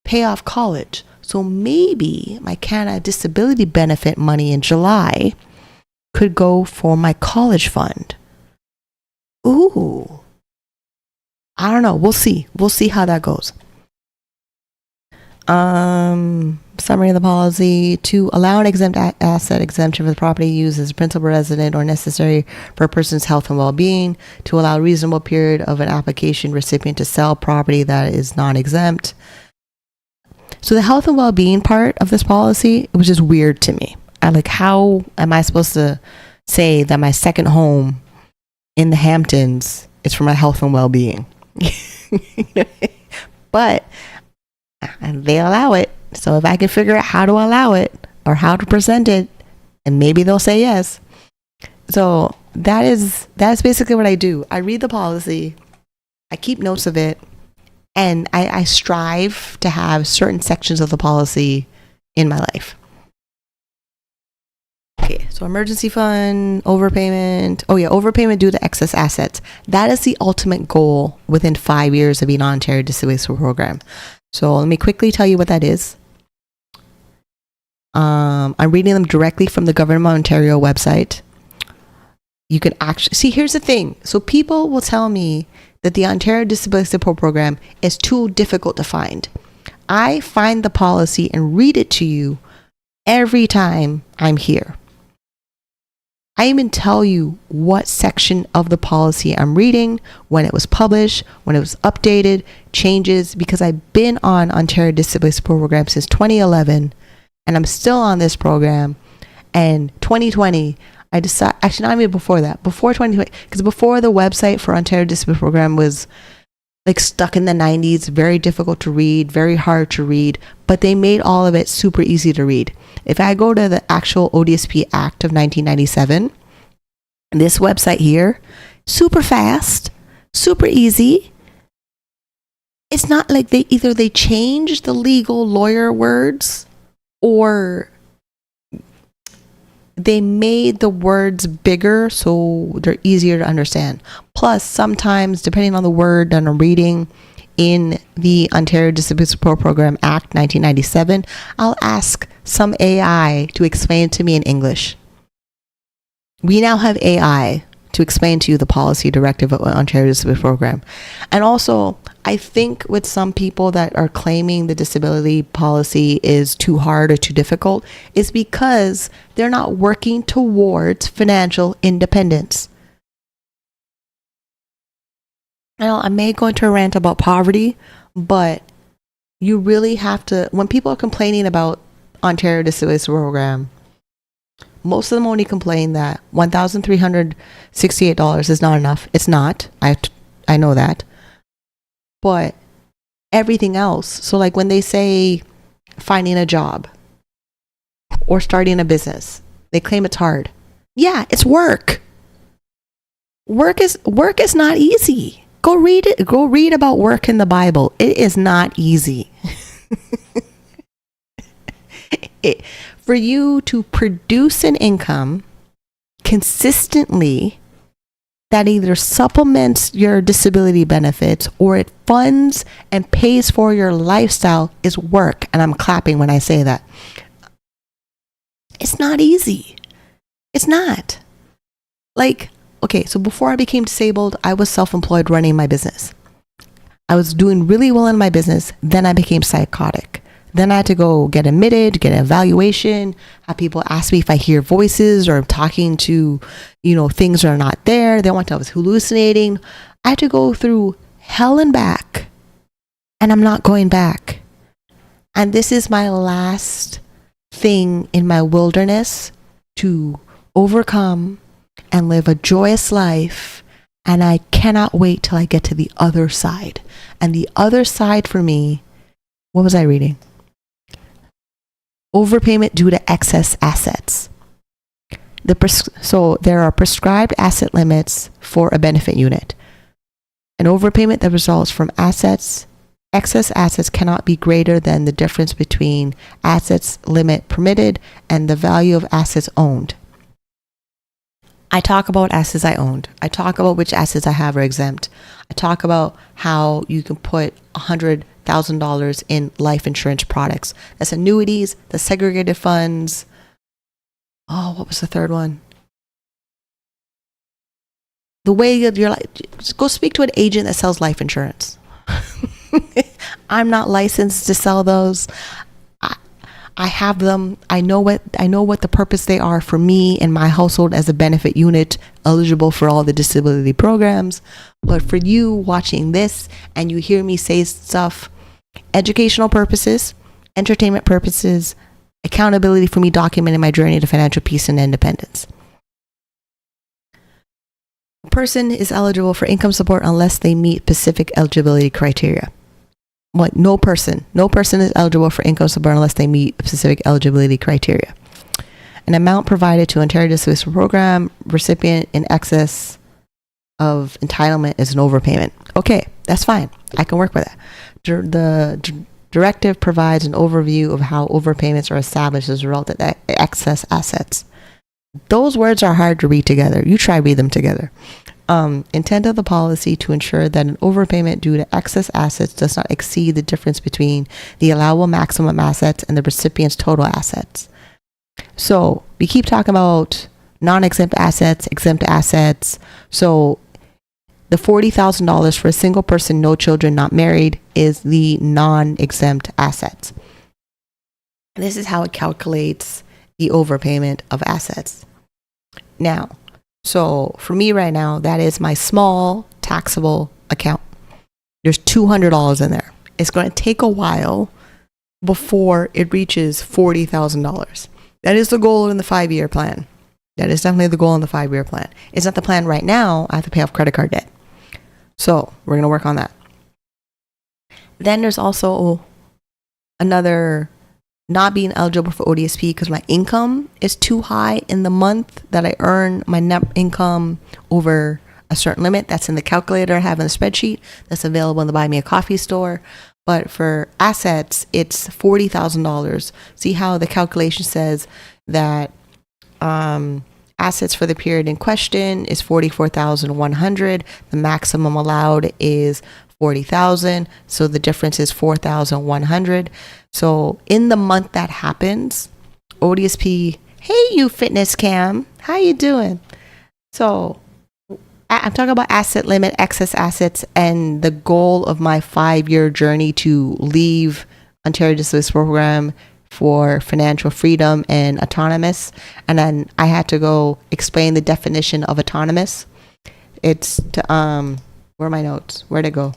pay off college. So maybe my Canada Disability Benefit money in July could go for my college fund. Ooh. I don't know. We'll see. We'll see how that goes. Summary of the policy: to allow an exempt asset exemption for the property used as a principal resident or necessary for a person's health and well-being, to allow a reasonable period of an application recipient to sell property that is non-exempt, So the health and well-being part of this policy, it was just weird to me. I like, how am I supposed to say that my second home in the Hamptons is for my health and well-being? But they allow it. So if I can figure out how to allow it or how to present it, and maybe they'll say yes. So that's basically what I do. I read the policy, I keep notes of it, and I strive to have certain sections of the policy in my life. Okay, so emergency fund, overpayment. Oh yeah, overpayment due to excess assets. That is the ultimate goal within 5 years of being on Ontario Disability Support Program. So let me quickly tell you what that is. I'm reading them directly from the Government of Ontario website. You can actually see, here's the thing. So people will tell me that the Ontario Disability Support Program is too difficult to find. I find the policy and read it to you every time I'm here. I even tell you what section of the policy I'm reading, when it was published, when it was updated, changes, because I've been on Ontario Disability Support Program since 2011, and I'm still on this program. And 2020, I decided, actually not even before that, before 2020, because before the website for Ontario Disability Program was like stuck in the 90s, very difficult to read, very hard to read, but they made all of it super easy to read. If I go to the actual ODSP Act of 1997, this website here, super fast, super easy. It's not like they changed the legal lawyer words, or they made the words bigger so they're easier to understand. Plus, sometimes, depending on the word that I'm reading in the Ontario Disability Support Program Act 1997, I'll ask some AI to explain to me in English. We now have AI to explain to you the policy directive of Ontario Disability Program. And also, I think with some people that are claiming the disability policy is too hard or too difficult, is because they're not working towards financial independence. Now, I may go into a rant about poverty, but you really have to, when people are complaining about Ontario Disability Program, most of them only complain that $1,368 is not enough. It's not. I know that. But everything else, so like when they say finding a job or starting a business, they claim it's hard. Yeah, it's work. Work is not easy. Go read it. Go read about work in the Bible. It is not easy. For you to produce an income consistently that either supplements your disability benefits or it funds and pays for your lifestyle is work. And I'm clapping when I say that. It's not easy. It's not. Like, okay, so before I became disabled, I was self-employed running my business. I was doing really well in my business. Then I became psychotic. Then I had to go get admitted, get an evaluation, have people ask me if I hear voices or I'm talking to, things that are not there. They want to know I was hallucinating. I had to go through hell and back, and I'm not going back. And this is my last thing in my wilderness to overcome and live a joyous life. And I cannot wait till I get to the other side. And the other side for me, what was I reading? Overpayment due to excess assets. So there are prescribed asset limits for a benefit unit. An overpayment that results from excess assets cannot be greater than the difference between assets limit permitted and the value of assets owned. I talk about assets I owned. I talk about which assets I have are exempt. I talk about how you can put $100,000 in life insurance products. That's annuities, the segregated funds. Oh, what was the third one? The way you're like, just go speak to an agent that sells life insurance. I'm not licensed to sell those. I have them. I know what the purpose they are for me and my household as a benefit unit eligible for all the disability programs. But for you watching this and you hear me say stuff, educational purposes, entertainment purposes, accountability for me documenting my journey to financial peace and independence. A person is eligible for income support unless they meet specific eligibility criteria. Like no person is eligible for income support unless they meet specific eligibility criteria. An amount provided to Ontario Disability Program recipient in excess of entitlement is an overpayment. Okay, that's fine. I can work with that. The directive provides an overview of how overpayments are established as a result of excess assets. Those words are hard to read together. You try read them together. Intent of the policy to ensure that an overpayment due to excess assets does not exceed the difference between the allowable maximum assets and the recipient's total assets. So we keep talking about non-exempt assets, exempt assets. So the $40,000 for a single person, no children, not married is the non-exempt assets. This is how it calculates the overpayment of assets. Now, so for me right now, that is my small taxable account. There's $200 in there. It's going to take a while before it reaches $40,000. That is the goal in the 5-year plan. That is definitely the goal in the 5-year plan. It's not the plan right now. I have to pay off credit card debt. So we're going to work on that. Then there's also another not being eligible for ODSP because my income is too high in the month that I earn my net income over a certain limit. That's in the calculator I have in the spreadsheet that's available in the Buy Me a Coffee store. But for assets, it's $40,000. See how the calculation says that assets for the period in question is $44,100. The maximum allowed is $40,000. So the difference is $4,100. So in the month that happens, ODSP, hey you fitness cam, how you doing? So I'm talking about asset limit, excess assets, and the goal of my 5-year journey to leave Ontario Disability Program for financial freedom and autonomous. And then I had to go explain the definition of autonomous. It's to, where are my notes? Where'd it go?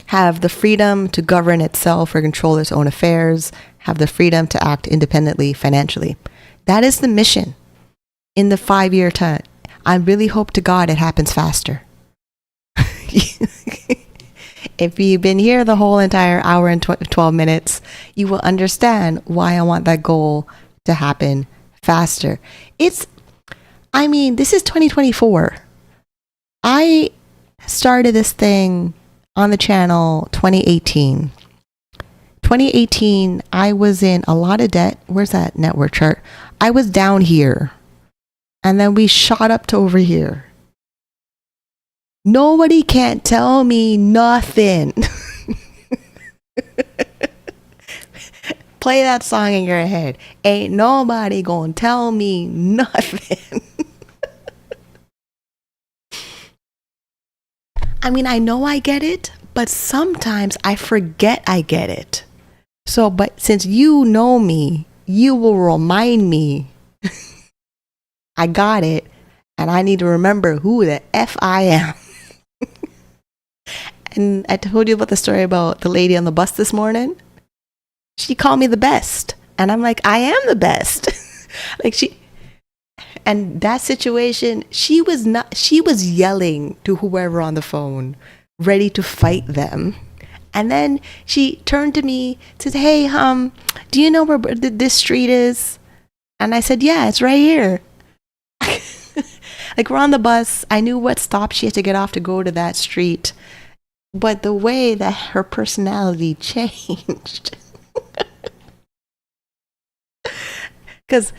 Have the freedom to govern itself or control its own affairs, have the freedom to act independently financially. That is the mission in the 5-year time. I really hope to God it happens faster. If you've been here the whole entire hour and 12 minutes, you will understand why I want that goal to happen faster. This is 2024. I started this thing on the channel 2018. 2018, I was in a lot of debt. Where's that network chart? I was down here. And then we shot up to over here. Nobody can't tell me nothing. Play that song in your head. Ain't nobody gonna tell me nothing. I know I get it, but sometimes I forget I get it. So, but since you know me, you will remind me I got it, and I need to remember who the F I am. And I told you about the story about the lady on the bus this morning. She called me the best. And I'm like, I am the best. And that situation, she was yelling to whoever on the phone, ready to fight them. And then she turned to me, said, hey, do you know where this street is? And I said, yeah, it's right here. We're on the bus. I knew what stop she had to get off to go to that street. But the way that her personality changed. Because,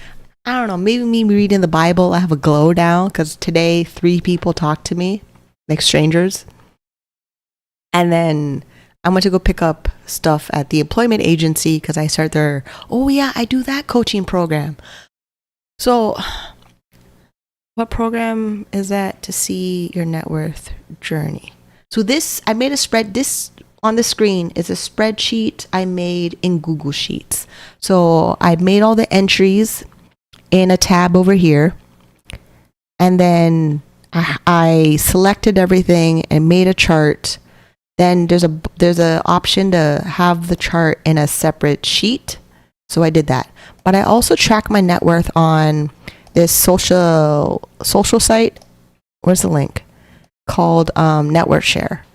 I don't know, maybe me reading the Bible, I have a glow now. Because today, 3 people talked to me, like strangers. And then I went to go pick up stuff at the employment agency because I started their, oh yeah, I do that coaching program. So what program is that to see your net worth journey? So I made this on the screen is a spreadsheet I made in Google Sheets. So I made all the entries in a tab over here. And then I selected everything and made a chart Then there's a option to have the chart in a separate sheet. So I did that. But I also track my net worth on this social site. Where's the link? Called Net Worth Share.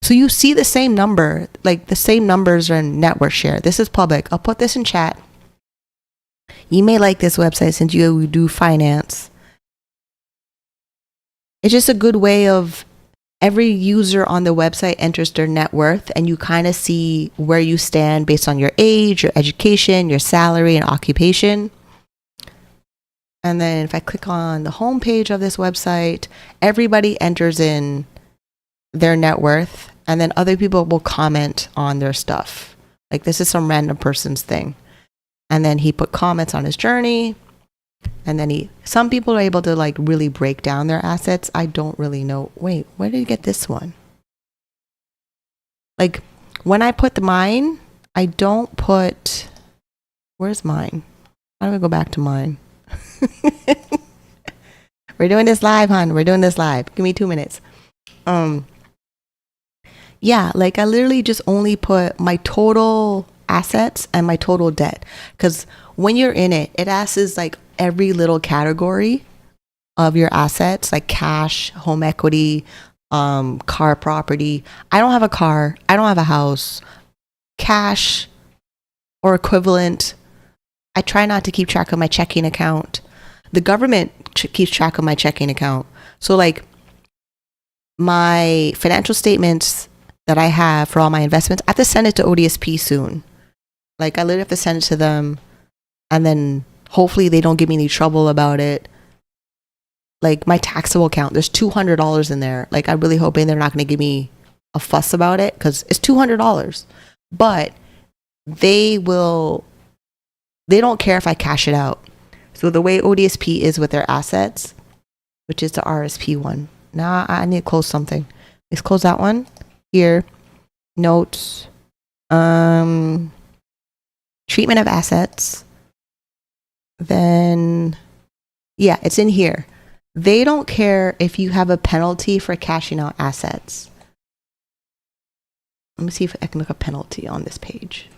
So you see the same number, like the same numbers are in Net Worth Share. This is public. I'll put this in chat. You may like this website since you do finance. It's just a good way of every user on the website enters their net worth, and you kind of see where you stand based on your age, your education, your salary, and occupation. And then if I click on the home page of this website, everybody enters in their net worth, and then other people will comment on their stuff. Like this is some random person's thing. And then he put comments on his journey. And then some people are able to like really break down their assets. I don't really know. Wait, where did you get this one? Like when I put mine, I don't put, where's mine? How do I go back to mine? We're doing this live, hon. We're doing this live. Give me 2 minutes. Yeah, like I literally just only put my total assets and my total debt. Because when you're in it, it asks like every little category of your assets, like cash, home equity, car, property. I don't have a car. I don't have a house. Cash or equivalent. I try not to keep track of my checking account. The government keeps track of my checking account. So like my financial statements that I have for all my investments, I have to send it to ODSP soon. Like I literally have to send it to them, and then hopefully they don't give me any trouble about it. Like my taxable account, there's $200 in there. Like I'm really hoping they're not going to give me a fuss about it because it's $200. But they don't care if I cash it out. So the way ODSP is with their assets, which is the RSP one. Now I need to close something. Let's close that one. Here, notes, treatment of assets. Then, yeah, it's in here. They don't care if you have a penalty for cashing out assets. Let me see if I can look up penalty on this page.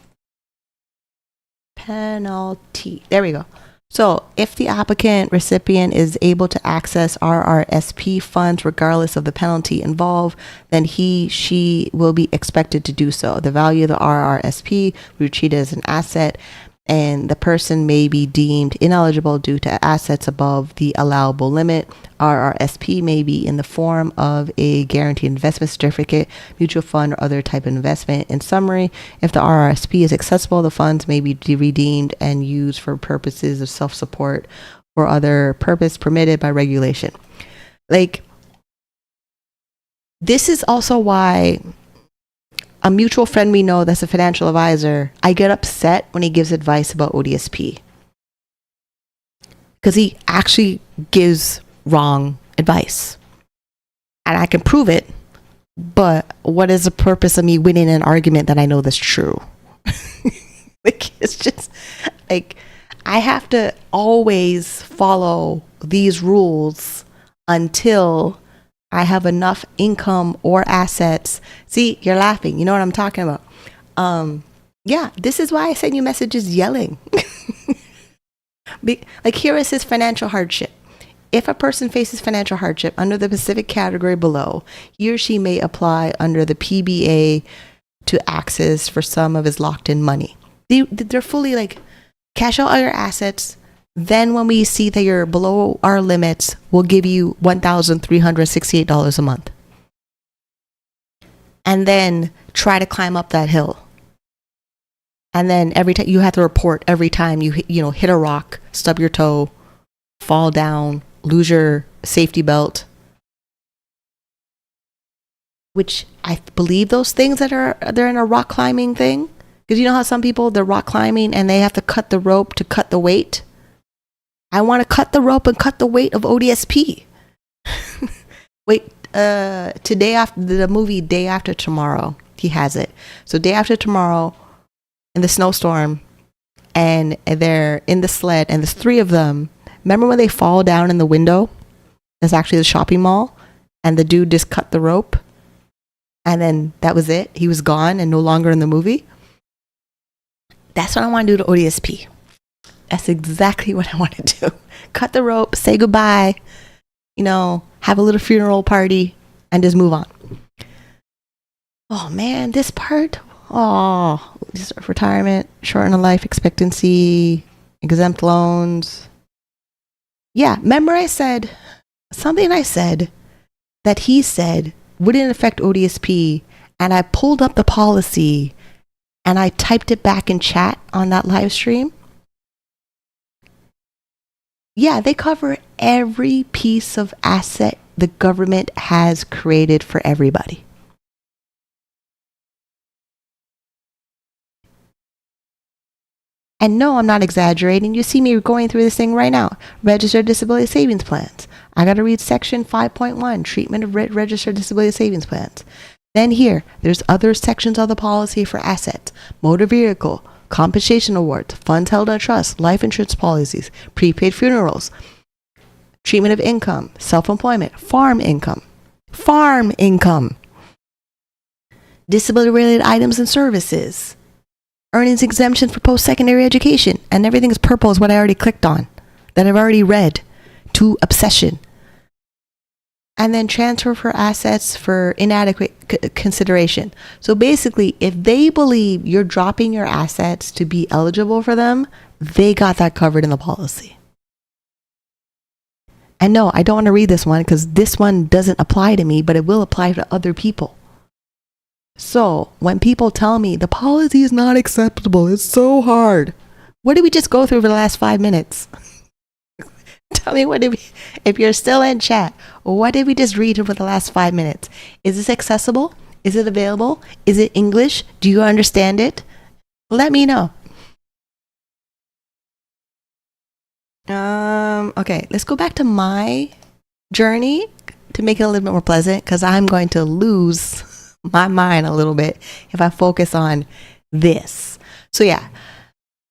Penalty. There we go. So if the applicant recipient is able to access RRSP funds regardless of the penalty involved, then she will be expected to do so. The value of the RRSP will be treated as an asset, and the person may be deemed ineligible due to assets above the allowable limit. RRSP may be in the form of a guaranteed investment certificate, mutual fund, or other type of investment. In summary, if the RRSP is accessible, the funds may be redeemed and used for purposes of self-support or other purpose permitted by regulation. Like, this is also why a mutual friend we know that's a financial advisor, I get upset when he gives advice about ODSP. Because he actually gives wrong advice. And I can prove it, but what is the purpose of me winning an argument that I know that's true? Like, it's just, like, I have to always follow these rules until I have enough income or assets. See, you're laughing. You know what I'm talking about. Yeah, this is why I send you messages yelling. Like, here is his financial hardship. If a person faces financial hardship under the specific category below, he or she may apply under the PBA to access for some of his locked-in money. They're fully like, cash out all your assets. Then when we see that you're below our limits, we'll give you $1,368 a month. And then try to climb up that hill. And then every time you have to report every time you hit a rock, stub your toe, fall down, lose your safety belt. Which I believe those things they're in a rock climbing thing. Because you know how some people, they're rock climbing and they have to cut the rope to cut the weight? I want to cut the rope and cut the weight of ODSP. Wait, today after the movie Day After Tomorrow, he has it. So Day After Tomorrow, in the snowstorm, and they're in the sled, and there's 3 of them. Remember when they fall down in the window? That's actually the shopping mall, and the dude just cut the rope. and then that was it. He was gone and no longer in the movie. That's what I want to do to ODSP. That's exactly what I want to do. Cut the rope, say goodbye, have a little funeral party, and just move on. Oh man, this part. Oh, retirement, shorten the life expectancy, exempt loans. Yeah, remember I said that he said wouldn't affect ODSP, and I pulled up the policy and I typed it back in chat on that live stream. Yeah, they cover every piece of asset the government has created for everybody. And no, I'm not exaggerating. You see me going through this thing right now. Registered disability savings plans. I got to read section 5.1, treatment of registered disability savings plans. Then here, there's other sections of the policy for assets, motor vehicle, compensation awards, funds held on trust, life insurance policies, prepaid funerals, treatment of income, self-employment, farm income, disability-related items and services, earnings exemption for post-secondary education, and everything is purple is what I already clicked on, that I've already read to obsession. And then transfer for assets for inadequate consideration. So basically, if they believe you're dropping your assets to be eligible for them, they got that covered in the policy. And no, I don't want to read this one because this one doesn't apply to me, but it will apply to other people. So when people tell me the policy is not acceptable, it's so hard. What did we just go through for the last 5 minutes? Tell me, if you're still in chat, what did we just read over the last 5 minutes? Is this accessible? Is it available? Is it English? Do you understand it? Let me know. Okay, let's go back to my journey to make it a little bit more pleasant, because I'm going to lose my mind a little bit if I focus on this. So yeah,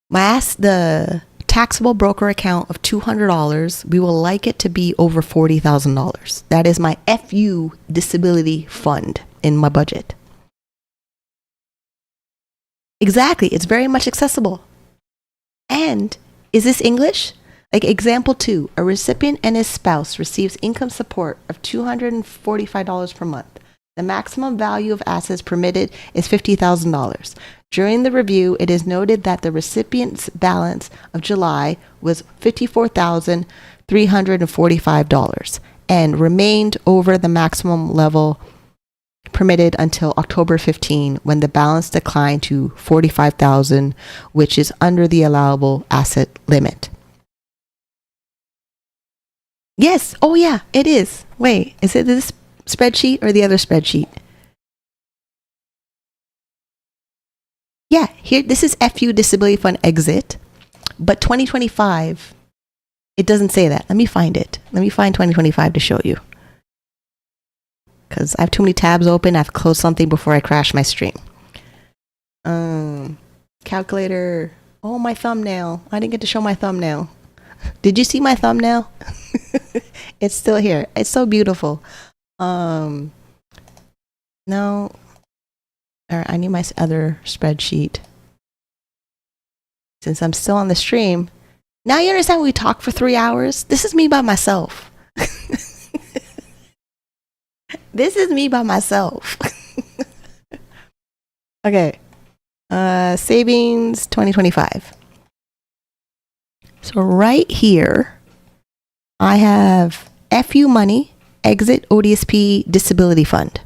the taxable broker account of $200, we will like it to be over $40,000. That is my FU disability fund in my budget. Exactly, it's very much accessible. And is this English? Like example 2, a recipient and his spouse receives income support of $245 per month. The maximum value of assets permitted is $50,000. During the review, it is noted that the recipient's balance of July was $54,345 and remained over the maximum level permitted until October 15, when the balance declined to $45,000, which is under the allowable asset limit. Yes. Oh yeah, it is. Wait, is it this spreadsheet or the other spreadsheet? Yeah, here, this is FU Disability Fund Exit, but 2025, it doesn't say that. Let me find it. Let me find 2025 to show you. Because I have too many tabs open. I have to close something before I crash my stream. Calculator. Oh, my thumbnail. I didn't get to show my thumbnail. Did you see my thumbnail? It's still here. It's so beautiful. No. I need my other spreadsheet. Since I'm still on the stream. Now you understand we talk for 3 hours? This is me by myself. This is me by myself. Okay. Savings 2025. So right here, I have FU Money, Exit ODSP Disability Fund.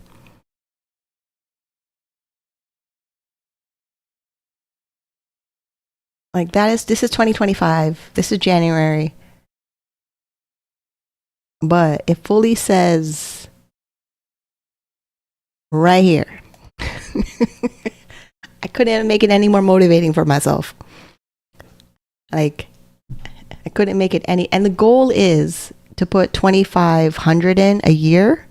Like this is 2025. This is January. But it fully says right here. I couldn't make it any more motivating for myself. Like, I couldn't make it any, and the goal is to put $2,500 in a year,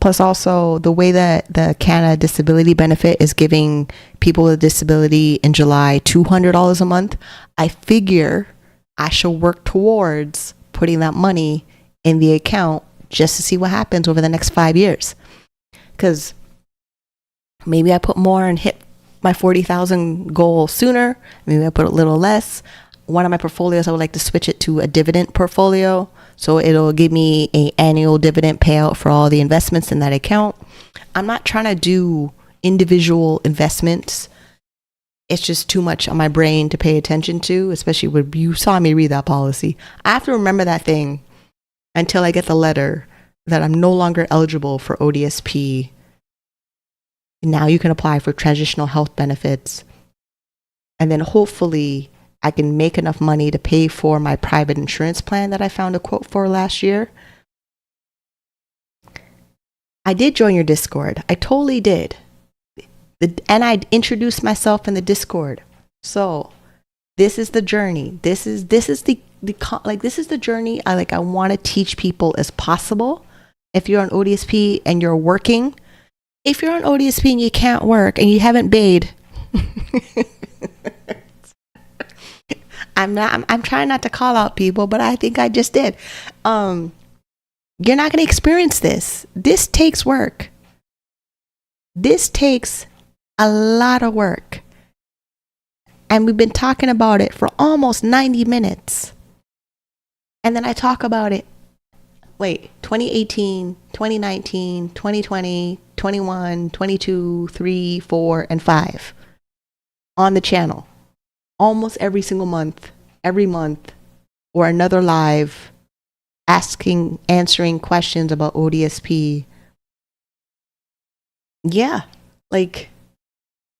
plus also the way that the Canada Disability Benefit is giving people with a disability in July $200 a month. I figure I should work towards putting that money in the account just to see what happens over the next 5 years. Because Maybe I put more and hit my 40,000 goal sooner. Maybe I put a little less. One of my portfolios, I would like to switch it to a dividend portfolio. So it'll give me an annual dividend payout for all the investments in that account. I'm not trying to do individual investments. It's just too much on my brain to pay attention to, especially when you saw me read that policy. I have to remember that thing until I get the letter that I'm no longer eligible for ODSP. Now you can apply for transitional health benefits. And then hopefully I can make enough money to pay for my private insurance plan that I found a quote for last year. I did join your Discord. I totally did. And I introduced myself in the Discord. So this is the journey. This is the journey I want to teach people as possible. If you're on ODSP and you're working, if you're on ODSP and you can't work and you haven't paid, I'm trying not to call out people, but I think I just did. You're not going to experience this. This takes work. This takes a lot of work. And we've been talking about it for almost 90 minutes. And then I talk about it. 2018, 2019, 2020, 21, 22, 3, 4, and 5 on the channel. Almost every single month, every month, or another live answering questions about ODSP. Yeah,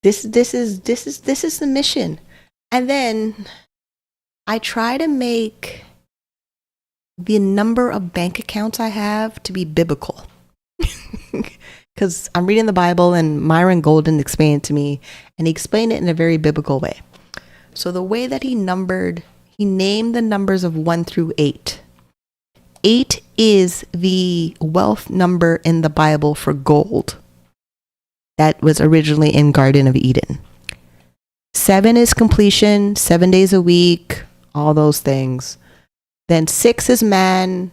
this is the mission. And then I try to make the number of bank accounts I have to be biblical. Because I'm reading the Bible and Myron Golden explained it to me, and he explained it in a very biblical way. So the way that he named the numbers of 1 through 8. 8 is the wealth number in the Bible for gold. That was originally in Garden of Eden. 7 is completion, 7 days a week, all those things. Then 6 is man,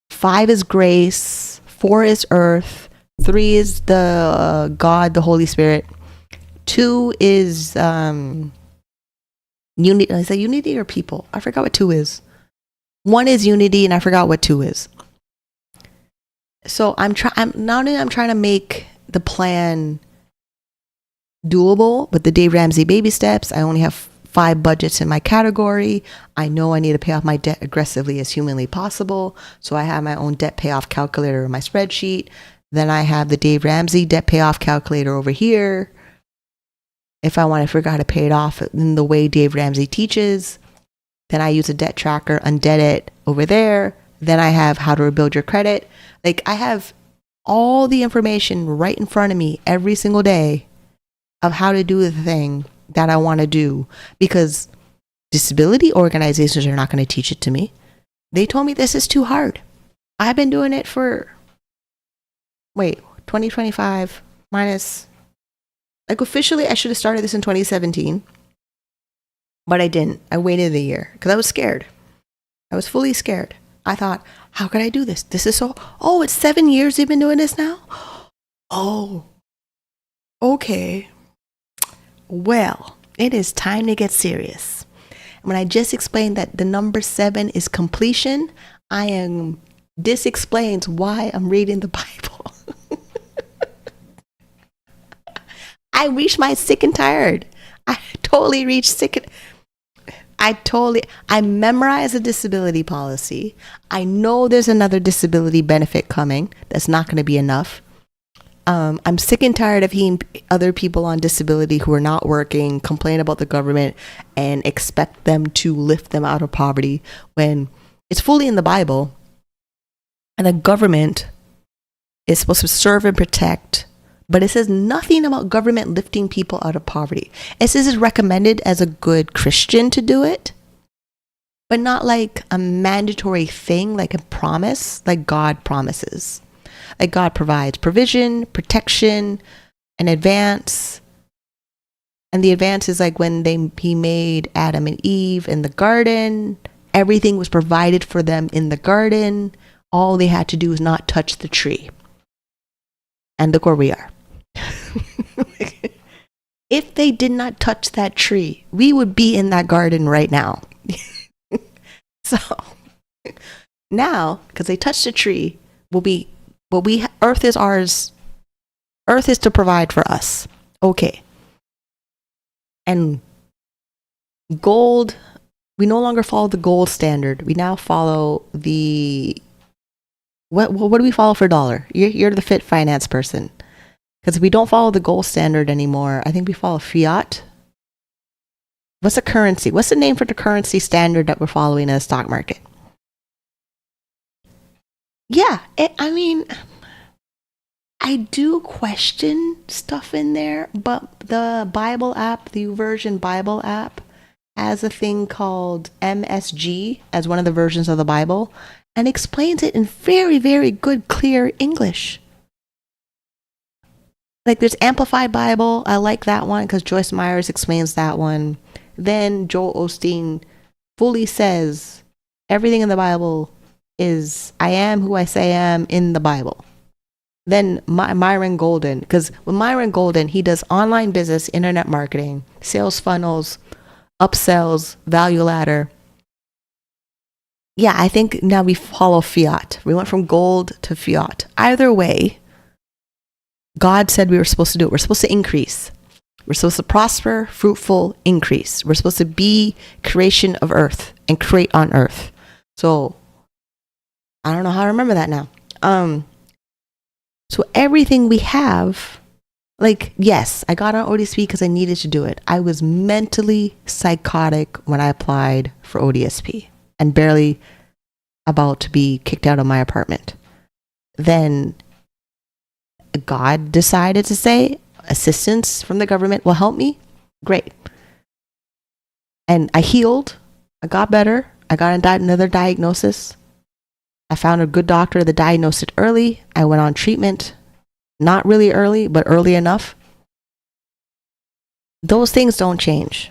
5 is grace, 4 is earth, 3 is the God, the Holy Spirit. 2 is unity. Is that unity or people? I forgot what 2 is. 1 is unity, and I forgot what 2 is. So I'm trying to make the plan doable with the Dave Ramsey baby steps. I only have 5 budgets in my category. I know I need to pay off my debt aggressively as humanly possible. So I have my own debt payoff calculator in my spreadsheet. Then I have the Dave Ramsey debt payoff calculator over here. If I want to figure out how to pay it off in the way Dave Ramsey teaches, then I use a debt tracker, undebt it over there. Then I have how to rebuild your credit. I have all the information right in front of me every single day of how to do the thing that I want to do, because disability organizations are not going to teach it to me. They told me this is too hard. I've been doing it for 2025 minus, officially I should have started this in 2017, but I didn't. I waited a year because I was scared. I was fully scared. I thought, how could I do this? This is it's 7 years you've been doing this now? Oh, okay. Well, it is time to get serious. When I just explained that the number 7 is completion, this explains why I'm reading the Bible. I reached my sick and tired. I totally reached sick. I memorized a disability policy. I know there's another disability benefit coming. That's not going to be enough. I'm sick and tired of hearing other people on disability who are not working complain about the government and expect them to lift them out of poverty when it's fully in the Bible. And the government is supposed to serve and protect, but it says nothing about government lifting people out of poverty. It says it's recommended as a good Christian to do it, but not like a mandatory thing, like a promise, like God promises. Like God provides provision, protection, an advance. And the advance is like when he made Adam and Eve in the garden. Everything was provided for them in the garden. All they had to do was not touch the tree. And look where we are. If they did not touch that tree, we would be in that garden right now. So now, because they touched the tree, Earth is ours. Earth is to provide for us. Okay. And gold, we no longer follow the gold standard. We now follow the, what do we follow for dollar? You're the fit finance person. Because we don't follow the gold standard anymore. I think we follow fiat. What's the currency? What's the name for the currency standard that we're following in the stock market? Yeah, I mean, I do question stuff in there, but the Bible app, the YouVersion Bible app, has a thing called MSG as one of the versions of the Bible and explains it in very, very good, clear English. Like there's Amplified Bible. I like that one because Joyce Myers explains that one. Then Joel Osteen fully says everything in the Bible is I am who I say I am in the Bible. Then Myron Golden, because with Myron Golden, he does online business, internet marketing, sales funnels, upsells, value ladder. Yeah, I think now we follow fiat. We went from gold to fiat. Either way, God said we were supposed to do it. We're supposed to increase. We're supposed to prosper, fruitful, increase. We're supposed to be creation of earth and create on earth. So I don't know how to remember that now. So everything we have, like, yes, I got on ODSP because I needed to do it. I was mentally psychotic when I applied for ODSP and barely about to be kicked out of my apartment. Then God decided to say assistance from the government will help me. Great. And I healed. I got better. I got another diagnosis. I found a good doctor that diagnosed it early. I went on treatment. Not really early, but early enough. Those things don't change.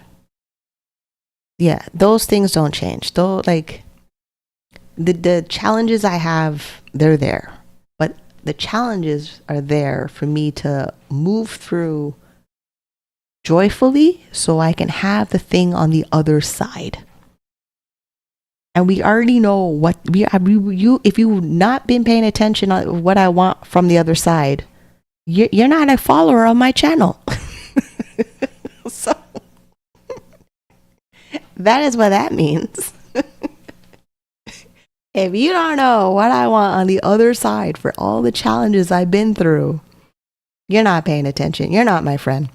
Yeah, those things don't change. Though, like, the challenges I have, they're there. But the challenges are there for me to move through joyfully so I can have the thing on the other side. And we already know what if you've not been paying attention on what I want from the other side, you're not a follower on my channel. So that is what that means. If you don't know what I want on the other side for all the challenges I've been through, you're not paying attention. You're not my friend.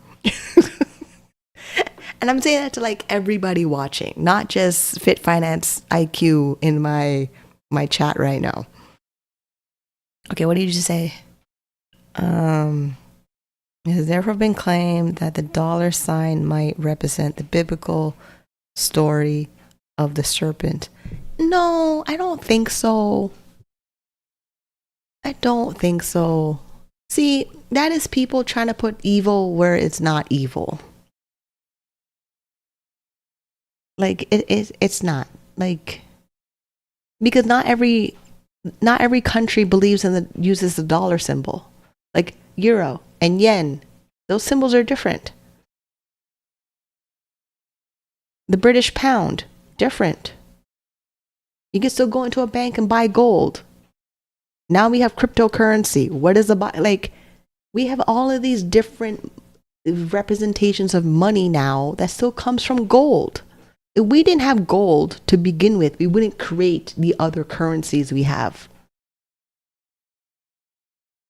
And I'm saying that to like everybody watching, not just Fit Finance IQ in my chat right now. Okay, what did you just say? It has therefore been claimed that the dollar sign might represent the biblical story of the serpent. No, I don't think so. I don't think so. See, that is people trying to put evil where it's not evil. Like it's not, like, because not every country believes in uses the dollar symbol. Like euro and yen, those symbols are different. The British pound, different. You can still go into a bank and buy gold. Now we have cryptocurrency. What is like? We have all of these different representations of money now that still comes from gold. If we didn't have gold to begin with, we wouldn't create the other currencies we have.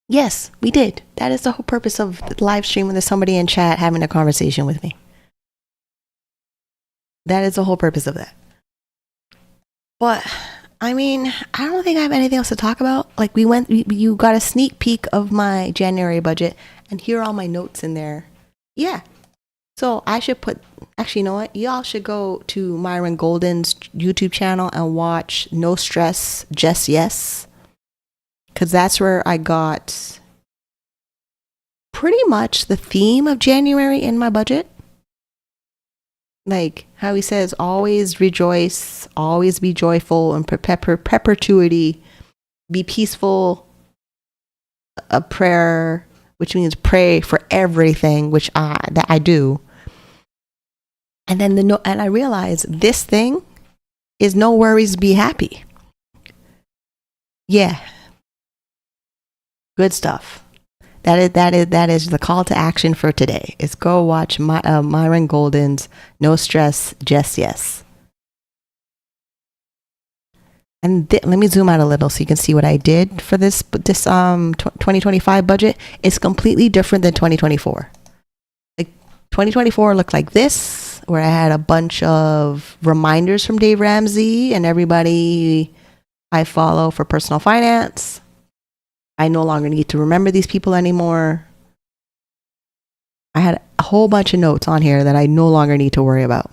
Yes, we did. That is the whole purpose of the live stream when there's somebody in chat having a conversation with me. That is the whole purpose of that. But, I mean, I don't think I have anything else to talk about. Like, you got a sneak peek of my January budget, and here are all my notes in there. Yeah. So I should actually, you know what? Y'all should go to Myron Golden's YouTube channel and watch No Stress, Just Yes. Because that's where I got pretty much the theme of January in my budget. Like how he says, always rejoice, always be joyful, and perpetuity, be peaceful, a prayer, which means pray for everything, which I do. And then and I realize this thing is no worries, be happy. Yeah, good stuff. That is the call to action for today. Is go watch Myron Golden's No Stress, Just Yes. And let me zoom out a little so you can see what I did for this 2025 budget. It's completely different than 2024. Like 2024 looked like this, where I had a bunch of reminders from Dave Ramsey and everybody I follow for personal finance. I no longer need to remember these people anymore. I had a whole bunch of notes on here that I no longer need to worry about.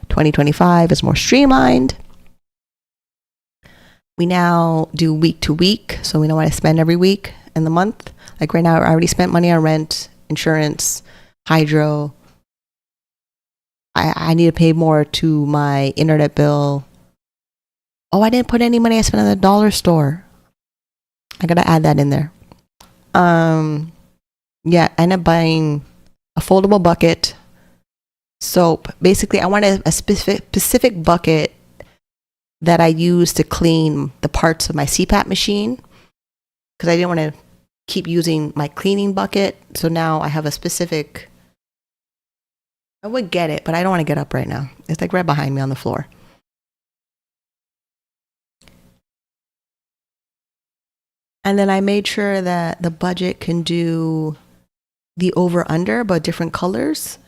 2025 is more streamlined. We now do week to week, so we know what I spend every week in the month. Like right now, I already spent money on rent, insurance, hydro. I need to pay more to my internet bill. Oh, I didn't put any money I spent on the dollar store. I gotta add that in there. Yeah, I ended up buying a foldable bucket, soap. Basically, I wanted a specific bucket that I use to clean the parts of my CPAP machine, because I didn't want to keep using my cleaning bucket. So now I have a specific. I would get it, but I don't want to get up right now. It's like right behind me on the floor. And then I made sure that the budget can do the over under, but different colors.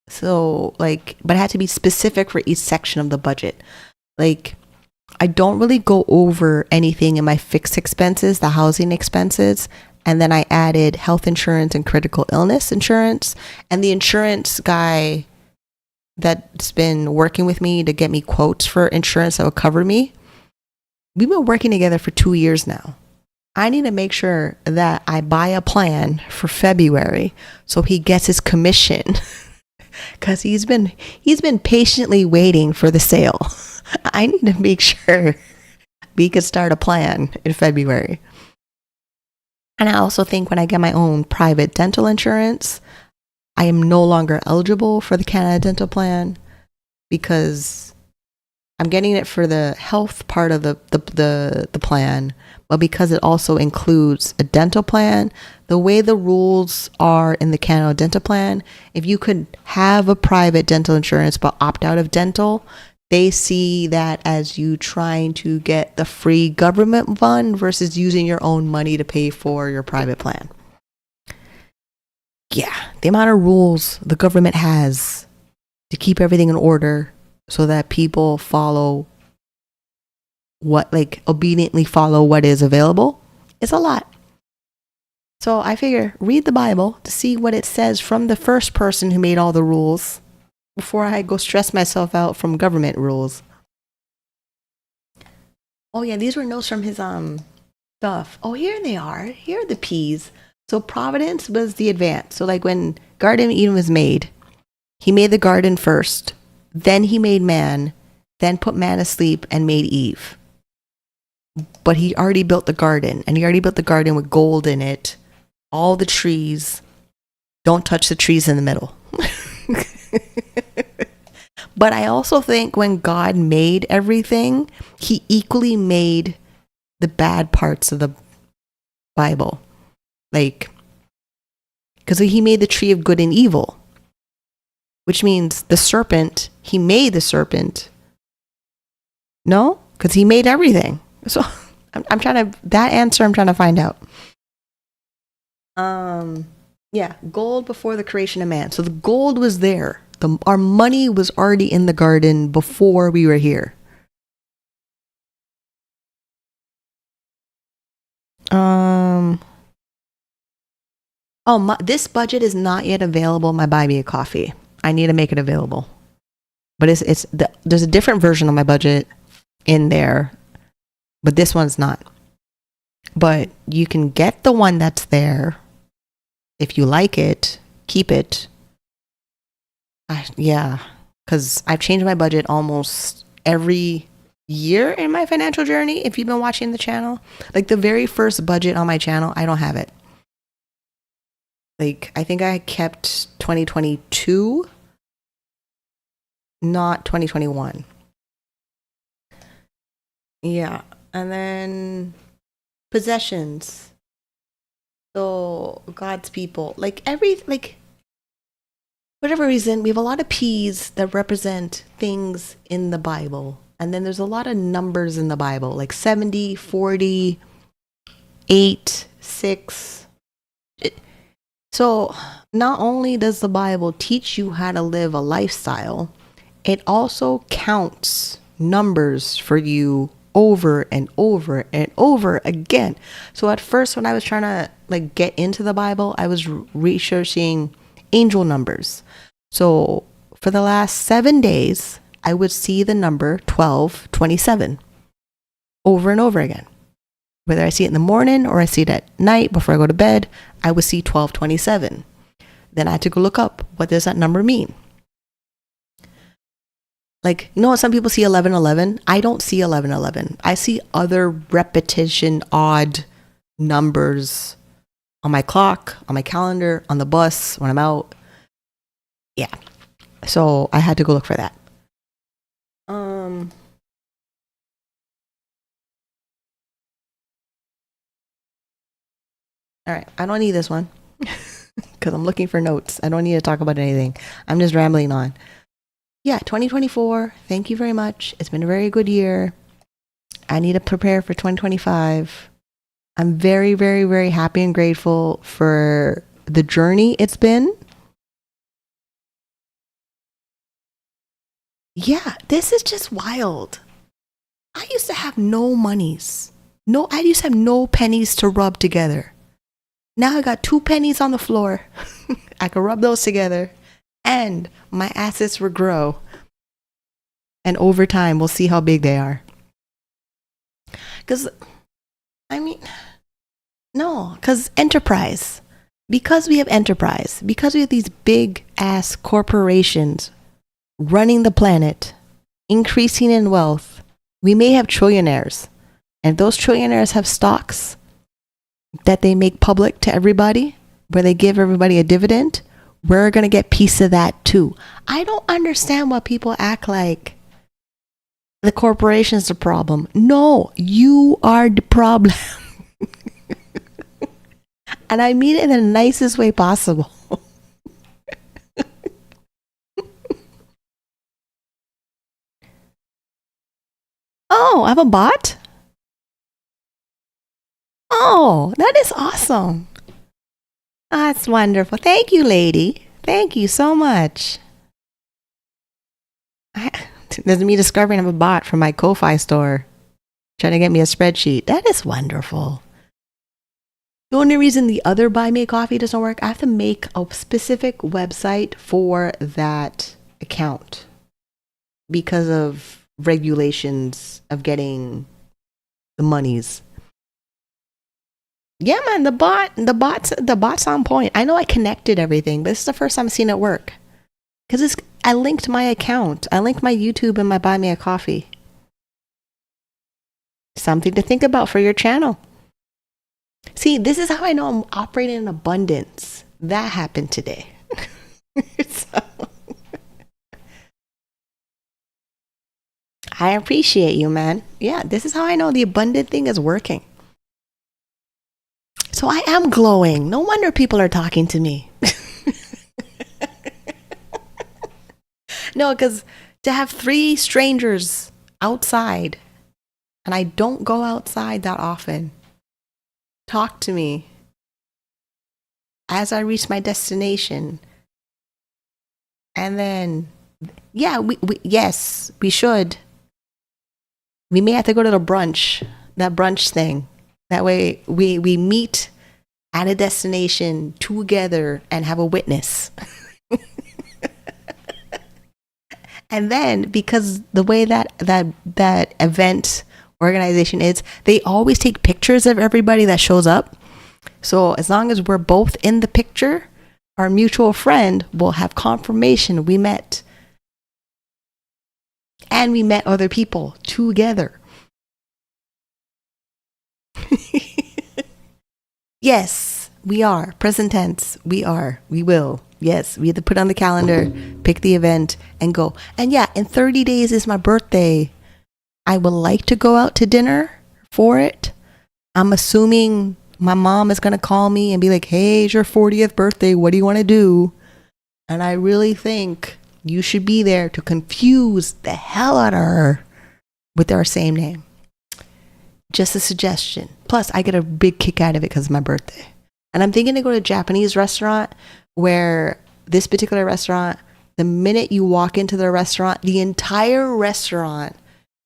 So like, but it had to be specific for each section of the budget. Like, I don't really go over anything in my fixed expenses, the housing expenses. And then I added health insurance and critical illness insurance. And the insurance guy that's been working with me to get me quotes for insurance that will cover me, we've been working together for 2 years now. I need to make sure that I buy a plan for February so he gets his commission, because he's been patiently waiting for the sale. I need to make sure we could start a plan in February. And I also think when I get my own private dental insurance, I am no longer eligible for the Canada Dental Plan, because I'm getting it for the health part of the plan, but because it also includes a dental plan, the way the rules are in the Canada Dental Plan, if you could have a private dental insurance but opt out of dental, they see that as you trying to get the free government fund versus using your own money to pay for your private plan. Yeah, the amount of rules the government has to keep everything in order so that people follow obediently follow what is available, is a lot. So I figure, read the Bible to see what it says from the first person who made all the rules before I go stress myself out from government rules. Oh yeah, these were notes from his stuff. Oh, here they are. Here are the P's. So Providence was the advance. So like when Garden of Eden was made, he made the garden first, then he made man, then put man asleep and made Eve. But he already built the garden, and he already built the garden with gold in it, all the trees. Don't touch the trees in the middle. But I also think when God made everything, he equally made the bad parts of the Bible. Like, because he made the tree of good and evil, which means the serpent, he made the serpent. No, because he made everything. So I'm trying to find out. Yeah, gold before the creation of man. So the gold was there. Our money was already in the garden before we were here. This budget is not yet available in my Buy Me a Coffee. I need to make it available. But there's a different version of my budget in there, but this one's not. But you can get the one that's there. If you like it, keep it. Yeah, because I've changed my budget almost every year in my financial journey. If you've been watching the channel, like the very first budget on my channel, I don't have it. Like, I think I kept 2022, not 2021. Yeah. And then possessions. So God's people, like whatever reason, we have a lot of P's that represent things in the Bible. And then there's a lot of numbers in the Bible, like 70, 40, 8, 6. So not only does the Bible teach you how to live a lifestyle, it also counts numbers for you over and over and over again. So at first, when I was trying to like get into the Bible, I was researching angel numbers. So for the last 7 days, I would see the number 1227 over and over again. Whether I see it in the morning or I see it at night before I go to bed, I would see 1227. Then I had to go look up, what does that number mean? Like, you know what some people see 1111? I don't see 1111. I see other repetition, odd numbers on my clock, on my calendar, on the bus, when I'm out. Yeah. So I had to go look for that. All right. I don't need this one because I'm looking for notes. I don't need to talk about anything. I'm just rambling on. Yeah, 2024. Thank you very much. It's been a very good year. I need to prepare for 2025. I'm very, very, very happy and grateful for the journey it's been. Yeah, this is just wild. I used to have no monies. I used to have no pennies to rub together. Now I got 2 pennies on the floor. I can rub those together and my assets will grow. And over time, we'll see how big they are. Because enterprise. Because we have enterprise, because we have these big ass corporations running the planet, increasing in wealth, we may have trillionaires. And if those trillionaires have stocks that they make public to everybody, where they give everybody a dividend, we're going to get piece of that too. I don't understand why people act like the corporation's the problem. No, you are the problem. And I mean it in the nicest way possible. Oh, I have a bot? Oh, that is awesome. That's wonderful. Thank you, lady. Thank you so much. There's me discovering I'm a bot from my Ko-Fi store, trying to get me a spreadsheet. That is wonderful. The only reason the other Buy Me a Coffee doesn't work, I have to make a specific website for that account because of regulations of getting the monies. Yeah, man, the bot's on point. I know I connected everything, but this is the first time I've seen it work. Because I linked my account. I linked my YouTube and my Buy Me a Coffee. Something to think about for your channel. See, this is how I know I'm operating in abundance. That happened today. So, I appreciate you, man. Yeah, this is how I know the abundant thing is working. So I am glowing. No wonder people are talking to me. No, because to have 3 strangers outside, and I don't go outside that often, talk to me as I reach my destination. And then, yeah, yes, we should. We may have to go to the brunch, that brunch thing. That way we meet at a destination together and have a witness. And then, because the way that event organization is, they always take pictures of everybody that shows up. So as long as we're both in the picture, our mutual friend will have confirmation we met. And we met other people together. Yes, We are. Present tense. We are. We will. Yes, we have to put on the calendar, pick the event, and go. And yeah, in 30 days is my birthday. I would like to go out to dinner for it. I'm assuming my mom is going to call me and be like, hey, it's your 40th birthday. What do you want to do? And I really think you should be there to confuse the hell out of her with our same name. Just a suggestion. Plus, I get a big kick out of it because it's my birthday. And I'm thinking to go to a Japanese restaurant where this particular restaurant, the minute you walk into the restaurant, the entire restaurant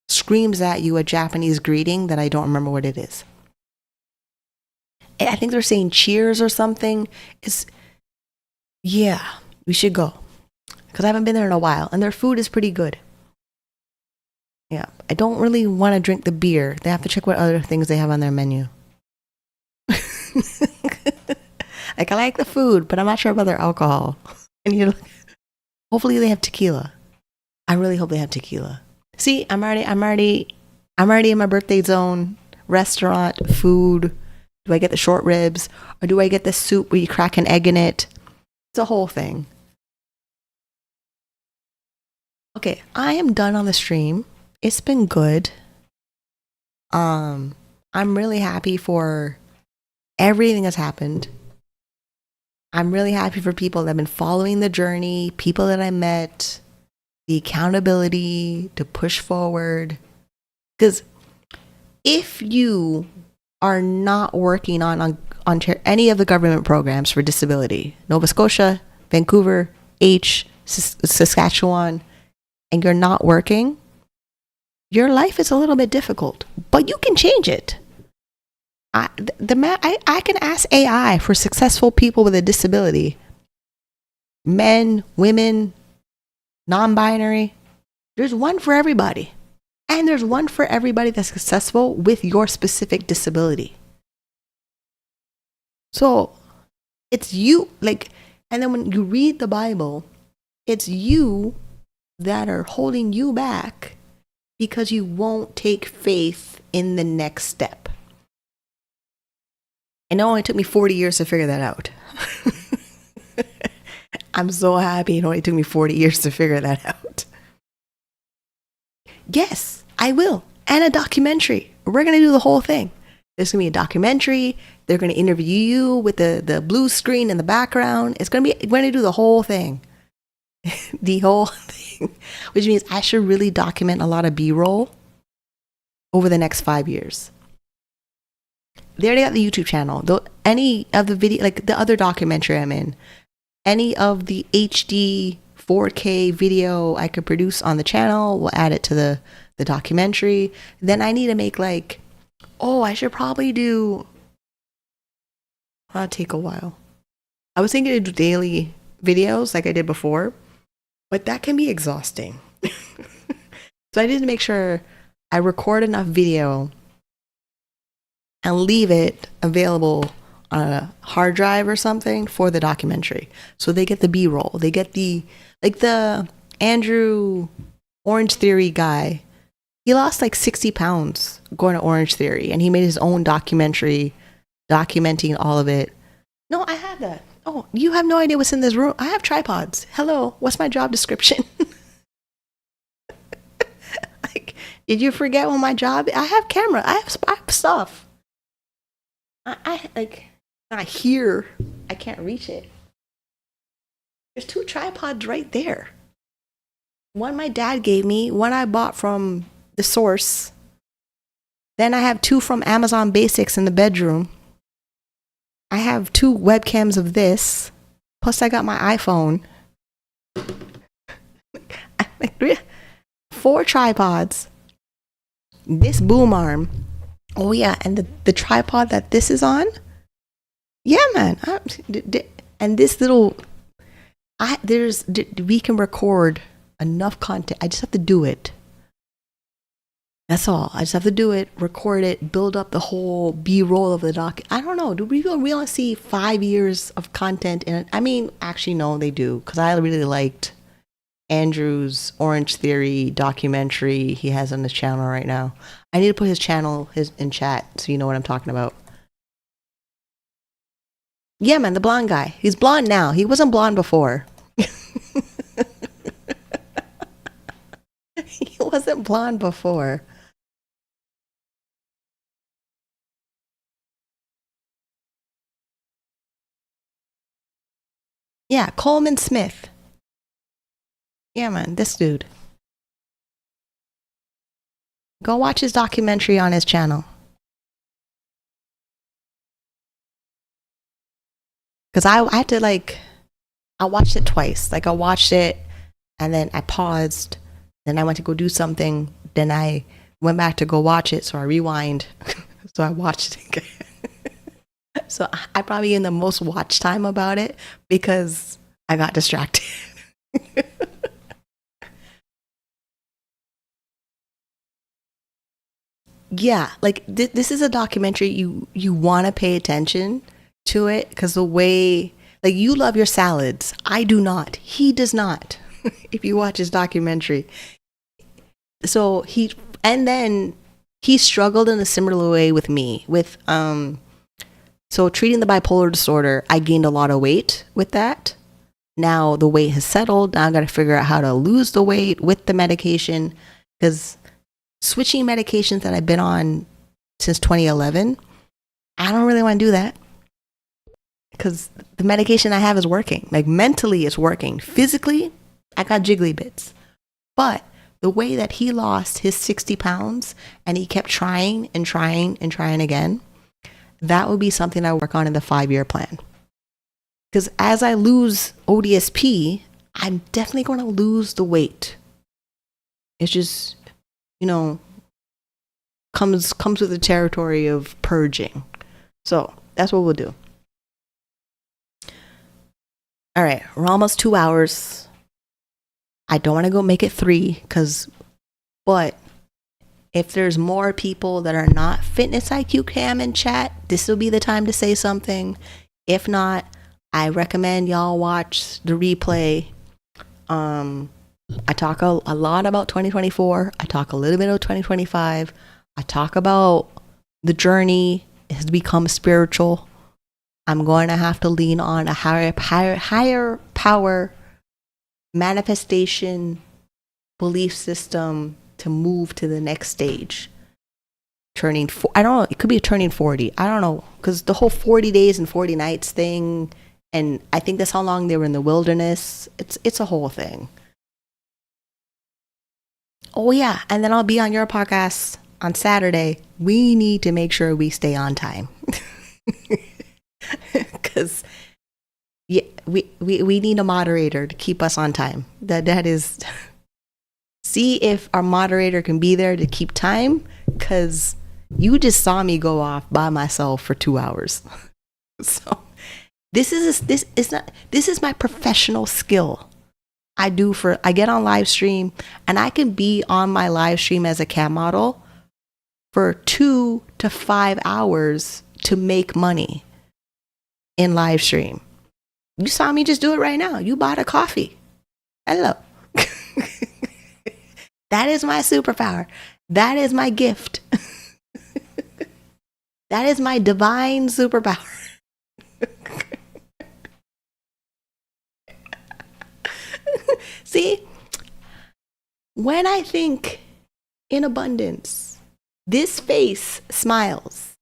screams at you a Japanese greeting that I don't remember what it is. I think they're saying cheers or something. Yeah, we should go. Because I haven't been there in a while. And their food is pretty good. Yeah, I don't really want to drink the beer. They have to check what other things they have on their menu. Like, I like the food, but I'm not sure about their alcohol. And hopefully they have tequila. I really hope they have tequila. See, I'm already in my birthday zone. Restaurant, food. Do I get the short ribs? Or do I get the soup where you crack an egg in it? It's a whole thing. Okay, I am done on the stream. It's been good. I'm really happy for everything that's happened. I'm really happy for people that have been following the journey, people that I met, the accountability to push forward. Because if you are not working on any of the government programs for disability, Nova Scotia, Vancouver, Saskatchewan, and you're not working, your life is a little bit difficult, but you can change it. I can ask AI for successful people with a disability. Men, women, non-binary. There's one for everybody. And there's one for everybody that's successful with your specific disability. So it's you, and then when you read the Bible, it's you that are holding you back because you won't take faith in the next step. I know it only took me 40 years to figure that out. I'm so happy it only took me 40 years to figure that out. Yes, I will. And a documentary. We're going to do the whole thing. There's going to be a documentary. They're going to interview you with the blue screen in the background. We're going to do the whole thing. The whole thing. Which means I should really document a lot of B-roll over the next 5 years. They already got the YouTube channel. Any of the video, like the other documentary I'm in, any of the HD 4K video I could produce on the channel, we'll add it to the documentary. Then I need to make I should probably do, that'll take a while. I was thinking to do daily videos like I did before, but that can be exhausting. So I need to make sure I record enough video and leave it available on a hard drive or something for the documentary. So they get the B-roll. They get the Andrew Orange Theory guy. He lost 60 pounds going to Orange Theory, and he made his own documentary documenting all of it. No, I have that. Oh, you have no idea what's in this room. I have tripods. Hello, what's my job description? Did you forget what my job? I have camera. I have stuff. Not here. I can't reach it. There's 2 tripods right there. One my dad gave me, one I bought from the source. Then I have 2 from Amazon Basics in the bedroom. I have 2 webcams of this. Plus I got my iPhone. 4 tripods. This boom arm. Oh yeah, and the tripod that this is on. Yeah, man. And this little, we can record enough content. I just have to do it. That's all. I just have to do it, record it, build up the whole B-roll of the doc. I don't know. Do people really see 5 years of content in it? I mean, actually, no, they do. Because I really liked Andrew's Orange Theory documentary he has on his channel right now. I need to put his channel in chat so you know what I'm talking about. Yeah, man, the blonde guy. He's blonde now. He wasn't blonde before. He wasn't blonde before. Yeah, Coleman Smith. Yeah, man, this dude. Go watch his documentary on his channel. Because I had to like, I watched it twice. Like I watched it and then I paused. Then I went to go do something. Then I went back to go watch it. So I rewind. So I watched it again. So I probably in the most watch time about it because I got distracted. Yeah, like this is a documentary you want to pay attention to it because the way like you love your salads, I do not. He does not. If you watch his documentary, so he and then he struggled in a similar way with me with so treating the bipolar disorder. I gained a lot of weight with that. Now the weight has settled. Now I got to figure out how to lose the weight with the medication because switching medications that I've been on since 2011, I don't really want to do that because the medication I have is working. Like mentally, it's working. Physically, I got jiggly bits. But the way that he lost his 60 pounds and he kept trying and trying and trying again, that would be something I work on in the 5-year plan. Because as I lose ODSP, I'm definitely going to lose the weight. It's just, you know, comes with the territory of purging. So that's what we'll do. All right, we're almost 2 hours. I don't want to go make it 3 but if there's more people that are not Fitness IQ Cam in chat, this will be the time to say something. If not, I recommend y'all watch the replay. I talk a lot about 2024. I talk a little bit about 2025. I talk about the journey has become spiritual. I'm going to have to lean on a higher power manifestation belief system to move to the next stage. I don't know, it could be turning 40. I don't know, because the whole 40 days and 40 nights thing, and I think that's how long they were in the wilderness. It's a whole thing. Oh yeah, and then I'll be on your podcast on Saturday. We need to make sure we stay on time. Because yeah, we need a moderator to keep us on time. That is see if our moderator can be there to keep time, because you just saw me go off by myself for 2 hours. So this is my professional skill. I get on live stream and I can be on my live stream as a cam model for 2 to 5 hours to make money in live stream. You saw me just do it right now. You bought a coffee. Hello. That is my superpower. That is my gift. That is my divine superpower. See, when I think in abundance, this face smiles.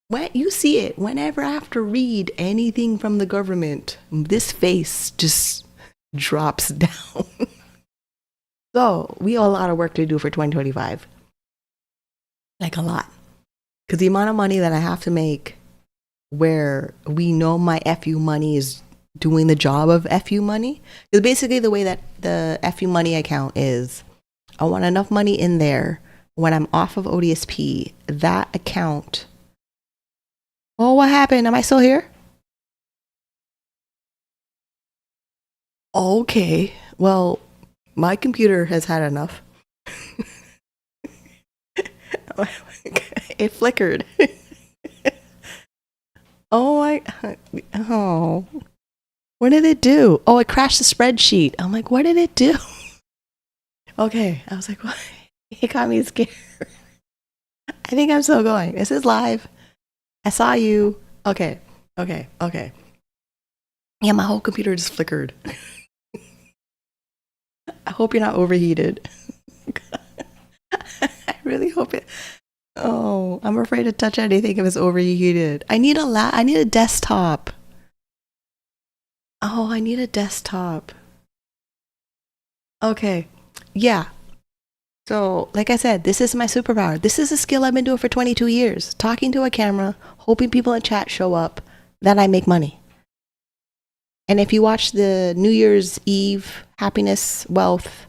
When you see it, whenever I have to read anything from the government, this face just drops down. So we have a lot of work to do for 2025. Like a lot. Because the amount of money that I have to make where we know my FU money is doing the job of FU money. Because basically the way that the FU money account is, I want enough money in there when I'm off of ODSP, that account. Oh, what happened? Am I still here? Okay. Well, my computer has had enough. It flickered. Oh, what did it do? Oh, it crashed the spreadsheet. I'm like, what did it do? Okay, I was like, what? It got me scared. I think I'm still going. This is live. I saw you. Okay, Okay. Yeah, my whole computer just flickered. I hope you're not overheated. I really hope it. Oh, I'm afraid to touch anything if it's overheated. I need a desktop. Oh, I need a desktop. Okay. Yeah. So, like I said, this is my superpower. This is a skill I've been doing for 22 years. Talking to a camera, hoping people in chat show up, then I make money. And if you watch the New Year's Eve Happiness Wealth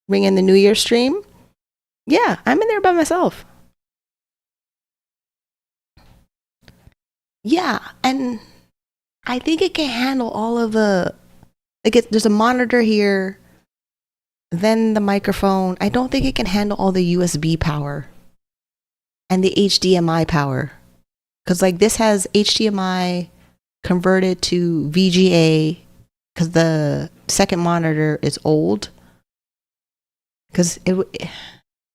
Ring in the New Year stream, yeah, I'm in there by myself. Yeah, and I think it can handle all of there's a monitor here, then the microphone. I don't think it can handle all the USB power and the HDMI power. Because like this has HDMI converted to VGA because the second monitor is old. Because I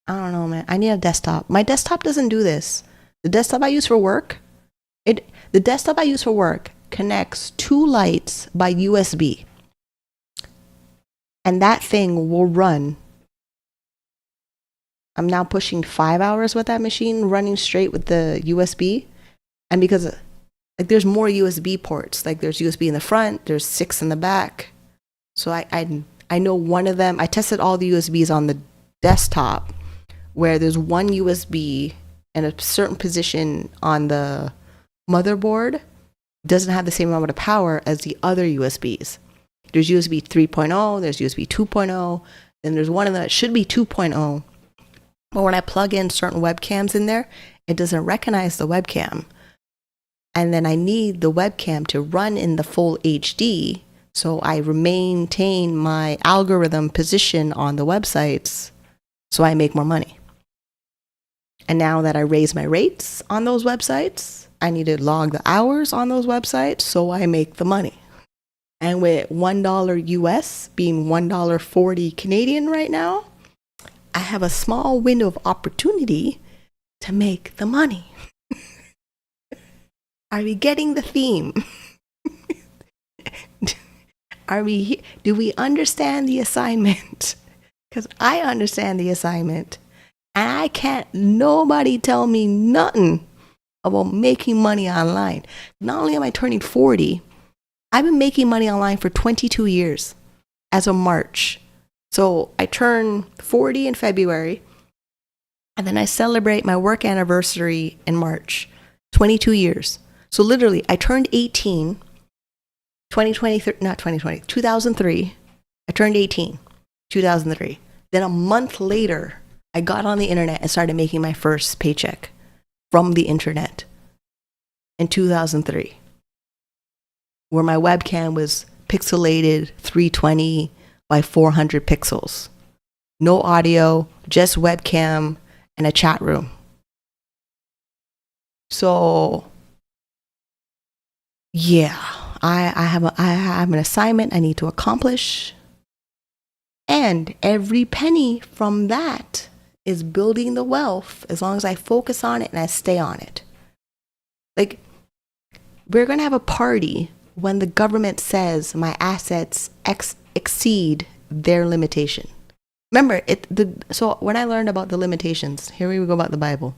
don't know, man. I need a desktop. My desktop doesn't do this. The desktop I use for work, connects two lights by USB. And that thing will run. I'm now pushing 5 hours with that machine running straight with the USB. And because like there's more USB ports, like there's USB in the front, there's 6 in the back. So I know one of them. I tested all the USBs on the desktop where there's one USB in a certain position on the motherboard doesn't have the same amount of power as the other USBs. There's USB 3.0, there's USB 2.0, then there's one of them that should be 2.0. But when I plug in certain webcams in there, it doesn't recognize the webcam. And then I need the webcam to run in the full HD, so I maintain my algorithm position on the websites so I make more money. And now that I raise my rates on those websites, I need to log the hours on those websites so I make the money. And with $1 US being $1.40 Canadian right now, I have a small window of opportunity to make the money. Are we getting the theme? Do we understand the assignment? Because I understand the assignment. And I can't nobody tell me nothing about making money online. Not only am I turning 40, I've been making money online for 22 years as of March. So I turn 40 in February, and then I celebrate my work anniversary in March. 22 years. So literally, I turned 18, 2003. I turned 18, 2003. Then a month later, I got on the internet and started making my first paycheck from the internet in 2003. Where my webcam was pixelated 320 by 400 pixels. No audio, just webcam and a chat room. So, yeah, I have an assignment I need to accomplish. And every penny from that is building the wealth as long as I focus on it and I stay on it. Like, we're going to have a party when the government says my assets exceed their limitation. Remember, so when I learned about the limitations, here we go about the Bible.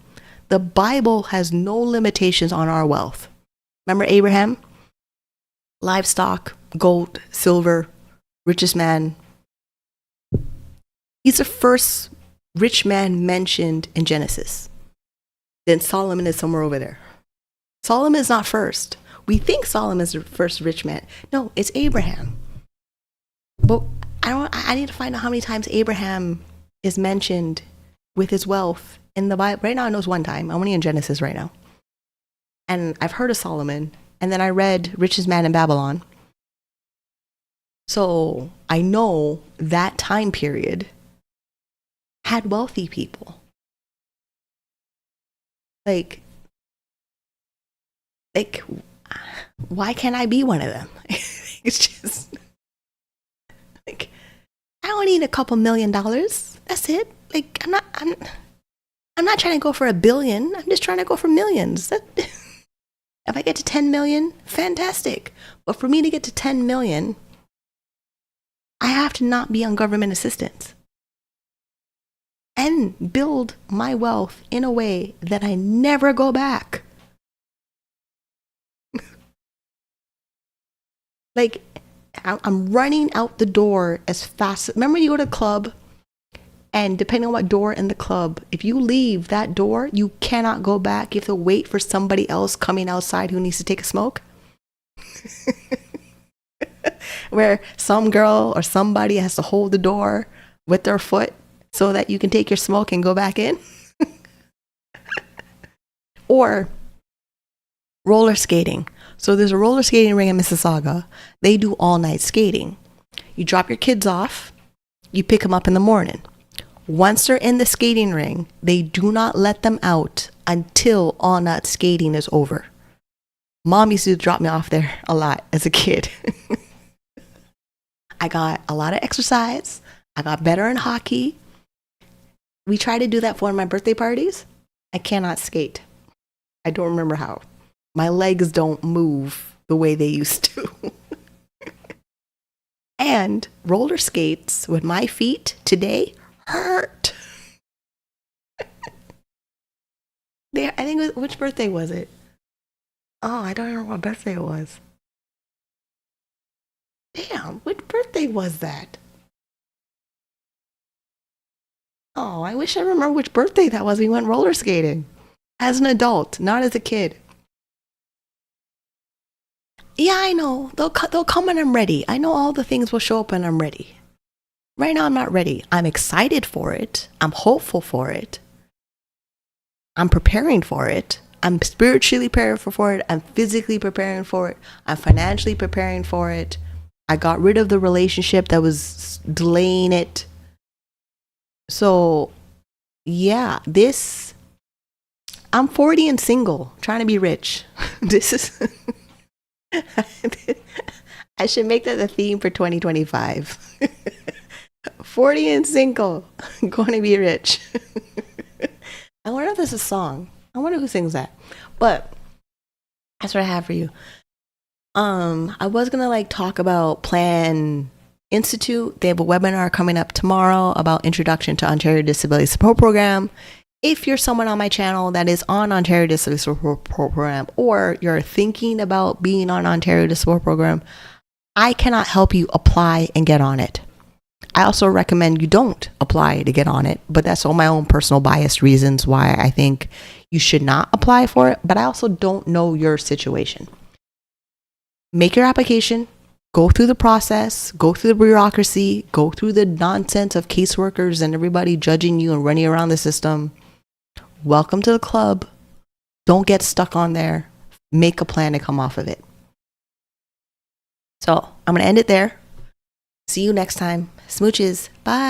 The Bible has no limitations on our wealth. Remember Abraham? Livestock, gold, silver, richest man. He's the first rich man mentioned in Genesis. Then Solomon is somewhere over there. Solomon is not first. We think Solomon is the first rich man. No, it's Abraham. But I need to find out how many times Abraham is mentioned with his wealth in the Bible. Right now I know it's one time. I'm only in Genesis right now. And I've heard of Solomon. And then I read Richest Man in Babylon. So I know that time period had wealthy people. Like, why can't I be one of them? It's just like, I don't need a couple $1 million. That's it. Like, I'm not trying to go for $1 billion. I'm just trying to go for millions. If If I get to 10 million, fantastic. But for me to get to 10 million, I have to not be on government assistance and build my wealth in a way that I never go back. Like, I'm running out the door as fast. Remember, you go to a club, and depending on what door in the club, if you leave that door, you cannot go back. You have to wait for somebody else coming outside who needs to take a smoke. Where some girl or somebody has to hold the door with their foot so that you can take your smoke and go back in. Or roller skating. So there's a roller skating ring in Mississauga. They do all night skating. You drop your kids off, you pick them up in the morning. Once they're in the skating ring, they do not let them out until all night skating is over. Mom used to drop me off there a lot as a kid. I got a lot of exercise. I got better in hockey. We tried to do that for one of my birthday parties. I cannot skate. I don't remember how. My legs don't move the way they used to. And roller skates with my feet today hurt. I think, which birthday was it? Oh, I don't remember what birthday it was. Damn, which birthday was that? Oh, I wish I remember which birthday that was. We went roller skating as an adult, not as a kid. Yeah, I know. They'll come when I'm ready. I know all the things will show up when I'm ready. Right now, I'm not ready. I'm excited for it. I'm hopeful for it. I'm preparing for it. I'm spiritually preparing for it. I'm physically preparing for it. I'm financially preparing for it. I got rid of the relationship that was delaying it. So, yeah, I'm 40 and single, trying to be rich. This is... I should make that the theme for 2025. 40 and single, going to be rich. I wonder if this is a song. I wonder who sings that. But that's what I have for you. I was gonna talk about Plan Institute. They have a webinar coming up tomorrow about Introduction to Ontario Disability Support Program. If you're someone on my channel that is on Ontario Disability Support Program, or you're thinking about being on Ontario Disability Support Program, I cannot help you apply and get on it. I also recommend you don't apply to get on it, but that's all my own personal biased reasons why I think you should not apply for it. But I also don't know your situation. Make your application, go through the process, go through the bureaucracy, go through the nonsense of caseworkers and everybody judging you and running around the system. Welcome to the club. Don't get stuck on there. Make a plan to come off of it. So I'm going to end it there. See you next time. Smooches. Bye.